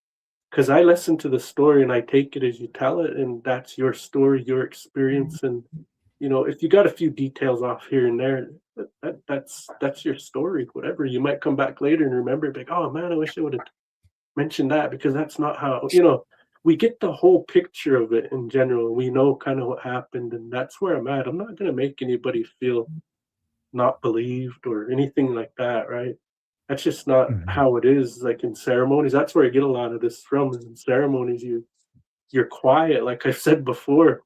Because I listen to the story and I take it as you tell it, and that's your story, your experience. And if you got a few details off here and there, that's your story. Whatever, you might come back later and remember, like, oh man, I wish I would have mentioned that, because that's not how we get the whole picture of it in general. We know kind of what happened, and that's where I'm at. I'm not going to make anybody feel not believed or anything like that, right? That's just not how it is. Like, in ceremonies, that's where I get a lot of this from. In ceremonies, you're quiet. Like I said before,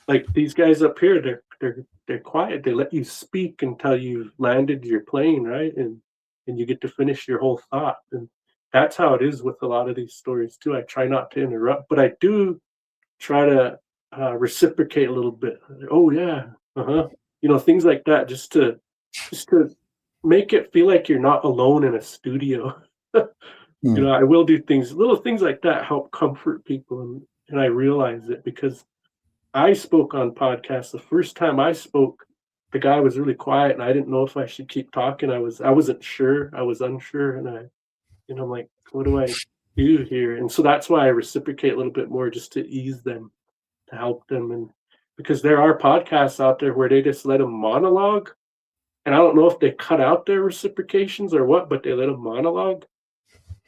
like these guys up here, they're quiet. They let you speak until you've landed your plane, right? And you get to finish your whole thought. And that's how it is with a lot of these stories too. I try not to interrupt, but I do try to reciprocate a little bit. Oh yeah, things like that, just to make it feel like you're not alone in a studio. I will do little things like that help comfort people, and I realize it because I spoke on podcasts. The first time I spoke, the guy was really quiet, and I didn't know if I should keep talking. I wasn't sure. I was unsure, and I'm like, what do I do here? And so that's why I reciprocate a little bit more, just to ease them, to help them. And because there are podcasts out there where they just let them monologue, and I don't know if they cut out their reciprocations or what, but they let them monologue.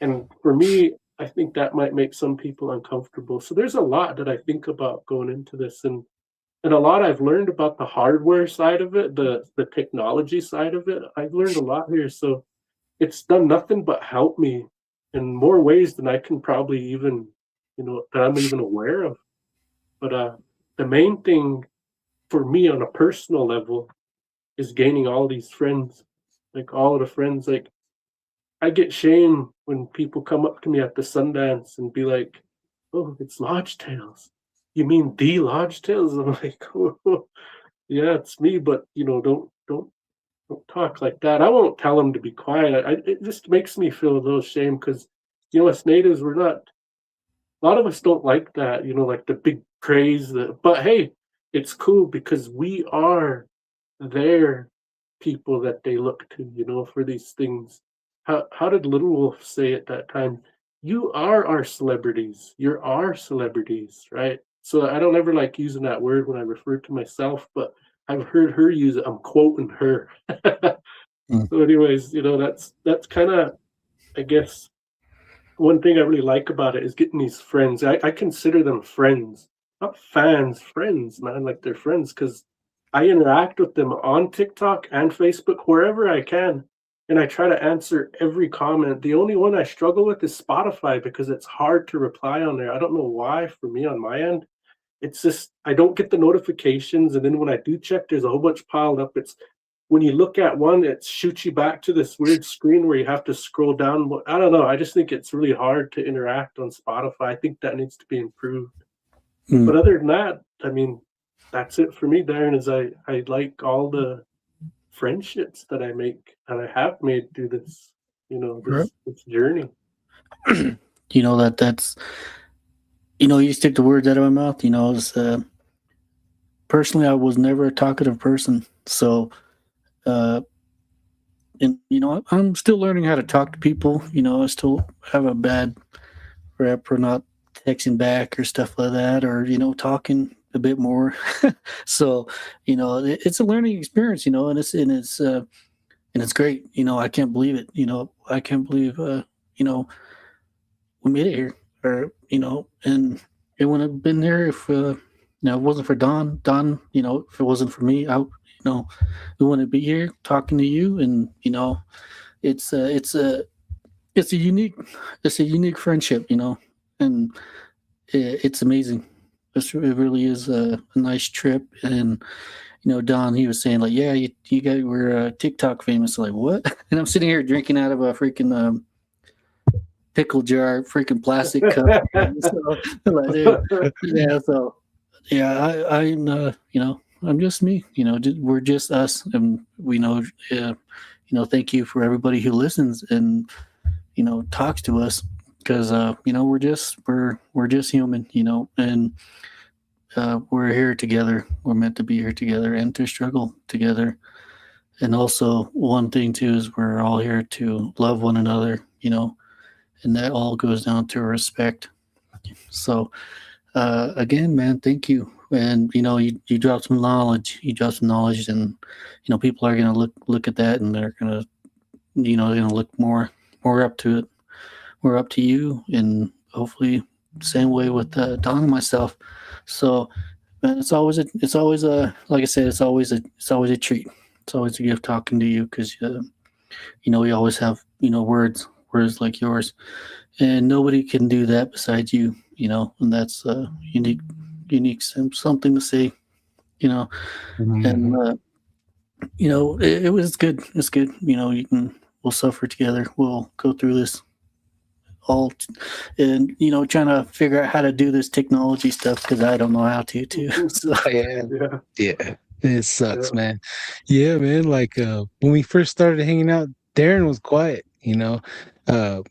And for me, I think that might make some people uncomfortable. So there's a lot that I think about going into this, and a lot I've learned about the hardware side of it, the technology side of it. I've learned a lot here. So it's done nothing but help me in more ways than I can probably even, that I'm even aware of. But the main thing for me on a personal level is gaining all these friends, like all of the friends. Like, I get shame when people come up to me at the Sundance and be like, "Oh, it's Lodge Tales. You mean the Lodge Tales?" I'm like, "Oh, yeah, it's me, but don't talk like that." I won't tell them to be quiet. It just makes me feel a little shame because, as natives, we're not. A lot of us don't like that. Like the big praise. But hey, it's cool because we are their people that they look to. For these things. How did Little Wolf say at that time? You are our celebrities. You're our celebrities, right? So I don't ever like using that word when I refer to myself, but I've heard her use it. I'm quoting her. So anyways, that's kind of, I guess, one thing I really like about it is getting these friends. I consider them friends, not fans, friends, man. Like, they're friends because I interact with them on TikTok and Facebook, wherever I can. And I try to answer every comment. The only one I struggle with is Spotify because it's hard to reply on there. I don't know why, for me on my end. It's just, I don't get the notifications. And then when I do check, there's a whole bunch piled up. It's when you look at one, it shoots you back to this weird screen where you have to scroll down. I don't know. I just think it's really hard to interact on Spotify. I think that needs to be improved. But other than that, I mean, that's it for me, Darren, is I like all the friendships that I make and I have made through this, this journey. That's you just took the words out of my mouth. Personally, I was never a talkative person. So, and I'm still learning how to talk to people. I still have a bad rep for not texting back or stuff like that, or talking a bit more. So it's a learning experience, and it's and it's great. I can't believe it. I can't believe we made it here, or and it wouldn't have been there if it wasn't for Don. Don, if it wasn't for me, we wouldn't be here talking to you, and it's a it's a it's a unique friendship, and it's amazing. It really is a nice trip, and Don, he was saying like, yeah, you guys were TikTok famous. Like what? And I'm sitting here drinking out of a freaking pickle jar, freaking plastic cup. So, like, dude, yeah, so yeah, I'm just me. We're just us, and we know. Thank you for everybody who listens and talks to us, because we're just human, and we're here together. We're meant to be here together and to struggle together. And also, one thing too is we're all here to love one another, and that all goes down to respect. So, again, man, thank you. And you dropped some knowledge. You dropped some knowledge, and people are gonna look at that, and they're gonna they're gonna look more up to it. We're up to you, and hopefully, same way with Don and myself. So, man, it's always a like I said, it's always a treat. It's always a gift talking to you, because we always have words like yours, and nobody can do that besides you. And that's unique something to say. And it was good. It's good. We'll suffer together. We'll go through this all, and trying to figure out how to do this technology stuff, because I don't know how to too. So Yeah. It sucks, man. Yeah, man. Like when we first started hanging out, Darren was quiet,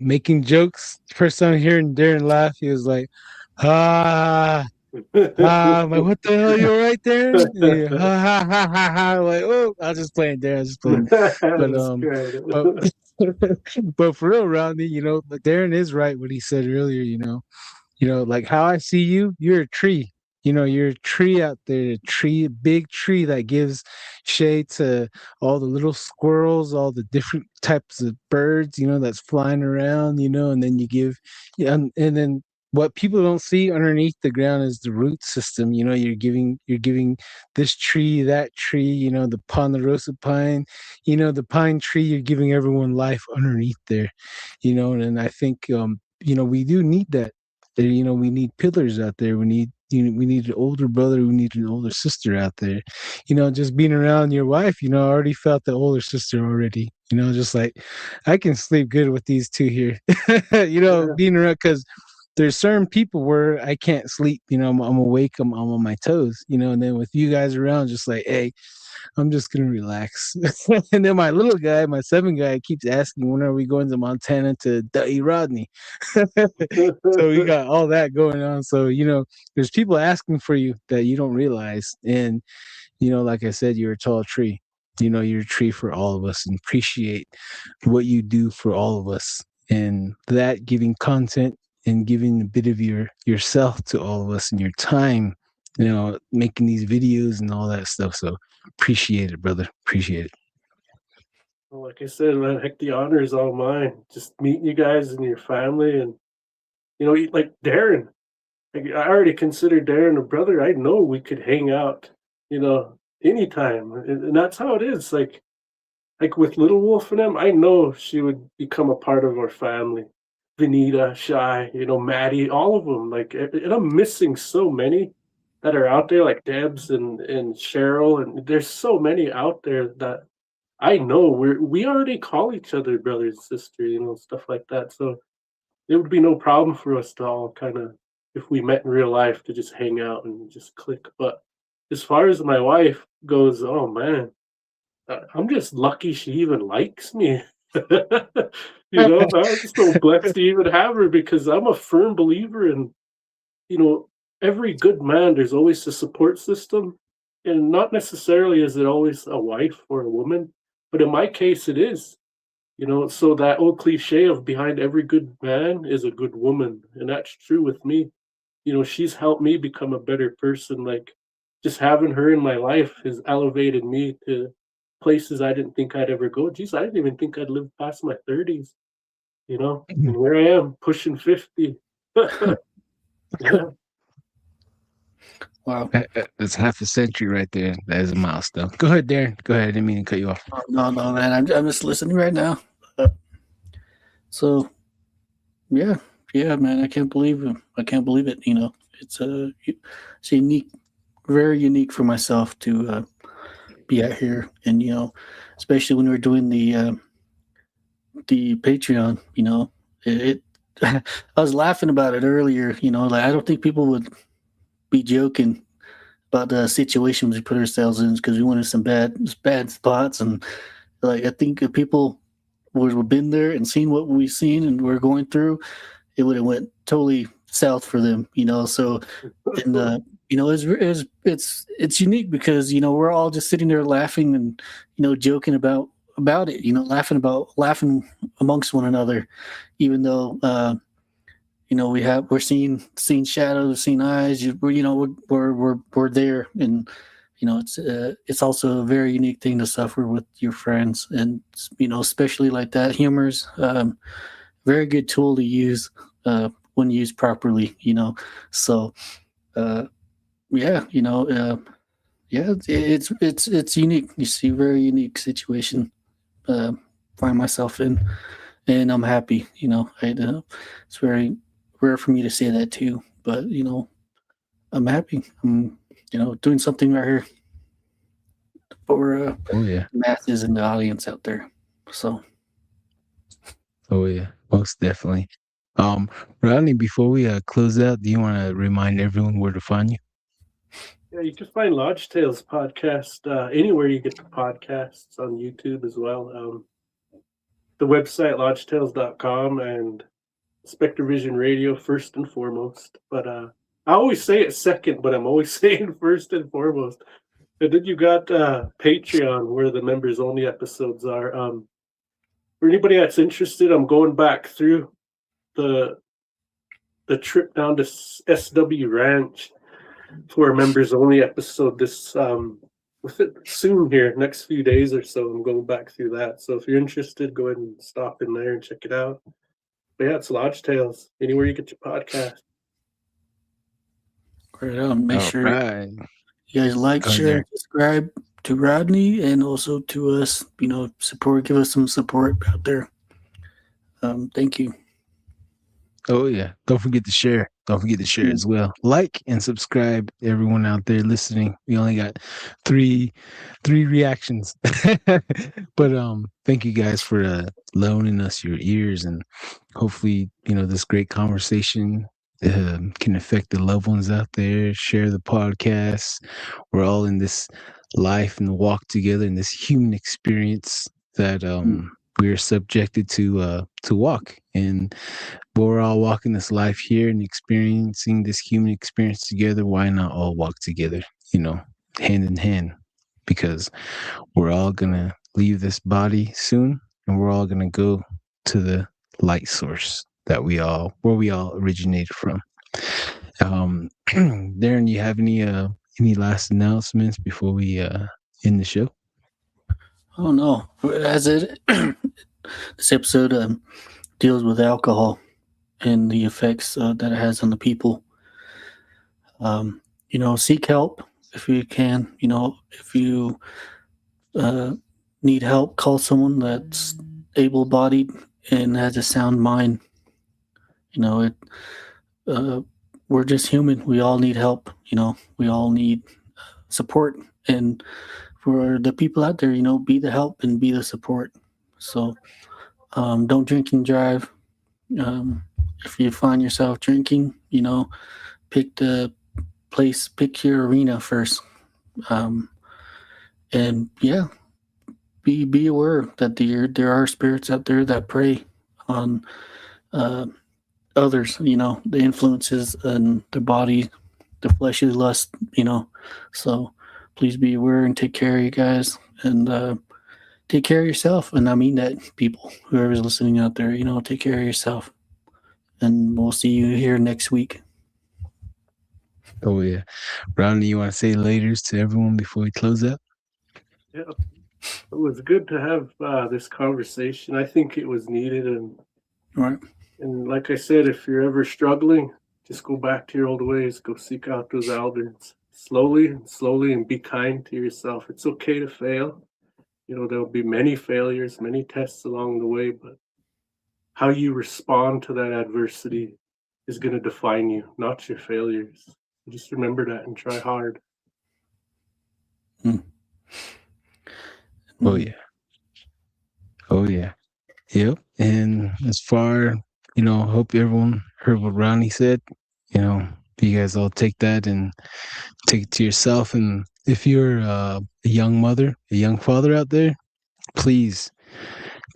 making jokes. First time hearing Darren laugh, he was like, I'm like, what the hell, you all right there? Yeah, ha ha ha ha ha. Like, oh, I was just playing there. I was just playing. But for real, Rodney, Darren is right what he said earlier. Like how I see you, you're a tree. You're a tree out there, a big tree that gives shade to all the little squirrels, all the different types of birds, that's flying around, and then yeah, and then what people don't see underneath the ground is the root system. You're giving this tree, that tree, the ponderosa pine, the pine tree, you're giving everyone life underneath there, and I think, we do need that. We need pillars out there. We need an older brother. We need an older sister out there. Just being around your wife, I already felt the older sister already. Just like I can sleep good with these two here. Being around, because there's certain people where I can't sleep. I'm awake. I'm on my toes. And then with you guys around, just like, hey, I'm just gonna relax. And then my little guy, my 7 guy, keeps asking when are we going to Montana to Dutty Rodney. So we got all that going on. So there's people asking for you that you don't realize. And like I said, you're a tall tree. You're a tree for all of us, and appreciate what you do for all of us. And that giving content and giving a bit of yourself to all of us and your time, making these videos and all that stuff. So appreciate it, brother. Appreciate it. Well, like I said, man, heck, the honor is all mine. Just meeting you guys and your family, and like Darren. Like, I already consider Darren a brother. I know we could hang out, anytime, and that's how it is. Like with Little Wolf and them, I know she would become a part of our family. Vanita, Shy, Maddie, all of them. Like, and I'm missing so many that are out there, like Debs and Cheryl, and there's so many out there that I know we already call each other brother and sister, stuff like that. So it would be no problem for us to all kind of, if we met in real life, to just hang out and just click. But as far as my wife goes, oh man, I'm just lucky she even likes me. I'm just so blessed to even have her, because I'm a firm believer in, you know, every good man, there's always a support system. And not necessarily is it always a wife or a woman, but in my case, it is. So that old cliche of behind every good man is a good woman. And that's true with me. She's helped me become a better person. Like, just having her in my life has elevated me to places I didn't think I'd ever go. Geez, I didn't even think I'd live past my 30s, you know? And here I am, pushing 50. Yeah. Wow. That's half a century right there. That is a milestone. Go ahead, Darren. Go ahead. I didn't mean to cut you off. Oh, no, man. I'm just listening right now. So, yeah, man. I can't believe it. You know, it's unique, very unique for myself to be out here, and you know, especially when we're doing the Patreon. You know, it I was laughing about it earlier. You know, like I don't think people would be joking about the situations we put ourselves in because we went in some bad spots, and like I think if people would have been there and seen what we've seen and we're going through, it would have went totally south for them, you know. So, and you know, it's unique because you know we're all just sitting there laughing and you know joking about it, you know, laughing amongst one another, even though you know we're seeing shadows, seeing eyes. You know we're there, and you know it's also a very unique thing to suffer with your friends, and you know especially like that. Humor's very good tool to use when used properly, you know. So yeah, you know, yeah, it's unique. You see, very unique situation find myself in, and I'm happy. You know, it's very rare for me to say that too, but you know, I'm happy. I'm you know doing something right here for Oh yeah. masses in the audience out there. So Oh yeah. Most definitely. Rodney, before we close out, do you want to remind everyone where to find you? Yeah, you can find Lodge Tales podcast anywhere you get the podcasts, on YouTube as well. The website lodgetales.com and Spectre Vision Radio first and foremost. But I always say it second, but I'm always saying first and foremost. And then you got Patreon where the members only episodes are. For anybody that's interested, I'm going back through the trip down to SW Ranch for a members only episode this soon here, next few days or so. I'm going back through that. So if you're interested, go ahead and stop in there and check it out. But yeah, it's Lodge Tales, anywhere you get your podcast. right on. Make sure Right. you guys like, share, and subscribe to Rodney and also to us. You know, give us some support out there. Thank you. Oh yeah. Don't forget to share. Don't forget to share as well. Like and subscribe, everyone out there listening. We only got three reactions. But thank you guys for loaning us your ears, and hopefully, you know, this great conversation can affect the loved ones out there. Share the podcast. We're all in this life and walk together in this human experience that we are subjected to walk, and we're all walking this life here and experiencing this human experience together. Why not all walk together, you know, hand in hand? Because we're all gonna leave this body soon, and we're all gonna go to the light source where we all originated from. Darren, you have any last announcements before we end the show? Oh no! As it this episode deals with alcohol and the effects that it has on the people. You know, seek help if you can. You know, if you need help, call someone that's able-bodied and has a sound mind. You know, we're just human. We all need help. You know, we all need support, and for the people out there, you know, be the help and be the support. So don't drink and drive. If you find yourself drinking, you know, pick your arena first. And yeah, be aware that there are spirits out there that prey on others, you know, the influences and the body, the flesh's lust, you know. So please be aware and take care of you guys, and take care of yourself. And I mean that, people, whoever's listening out there, you know, take care of yourself. And we'll see you here next week. Oh yeah. Rodney, you want to say laters to everyone before we close out? Yeah. It was good to have this conversation. I think it was needed, and Right. like I said, if you're ever struggling, just go back to your old ways. Go seek out those elders slowly and slowly, and be kind to yourself. It's okay to fail. There'll be many failures, many tests along the way, but how you respond to that adversity is going to define you, not your failures. Just remember that and try hard. Oh yeah. Oh yeah. Yep. And as far, hope everyone heard what Ronnie said. You guys all take that and take it to yourself. And if you're a young mother, a young father out there, please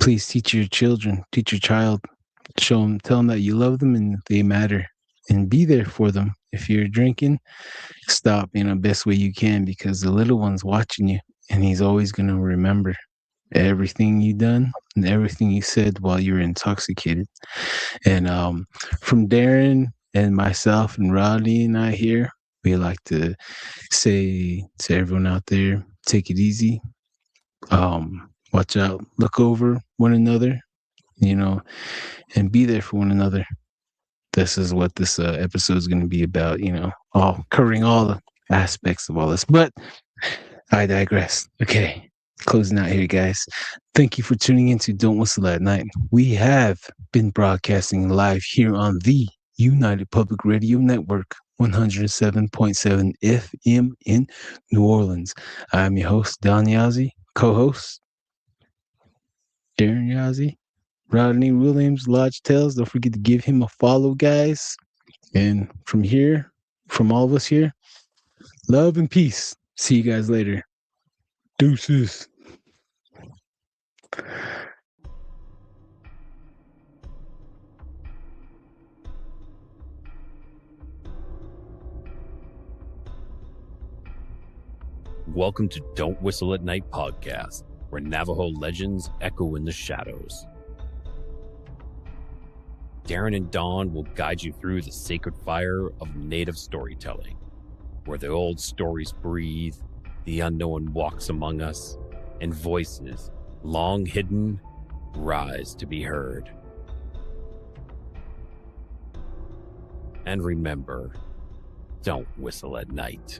teach your children, teach your child, show them, tell them that you love them and they matter, and be there for them. If you're drinking, stop best way you can, because the little one's watching you, and he's always going to remember everything you done and everything you said while you were intoxicated. And from Darren and myself and Rodney and I here, we like to say to everyone out there, take it easy. Watch out, look over one another, and be there for one another. This is what this episode is going to be about, all covering all the aspects of all this. But I digress. Okay, closing out here, guys. Thank you for tuning in to Don't Whistle at Night. We have been broadcasting live here on the United Public Radio Network, 107.7 FM in New Orleans. I'm your host, Don Yazzie, co-host, Darren Yazzie, Rodney Williams, Lodge Tales. Don't forget to give him a follow, guys. And from here, from all of us here, love and peace. See you guys later. Deuces. Welcome to Don't Whistle at Night podcast, where Navajo legends echo in the shadows. Darren and Dawn will guide you through the sacred fire of Native storytelling, where the old stories breathe, the unknown walks among us, and voices, long hidden, rise to be heard. And remember, don't whistle at night.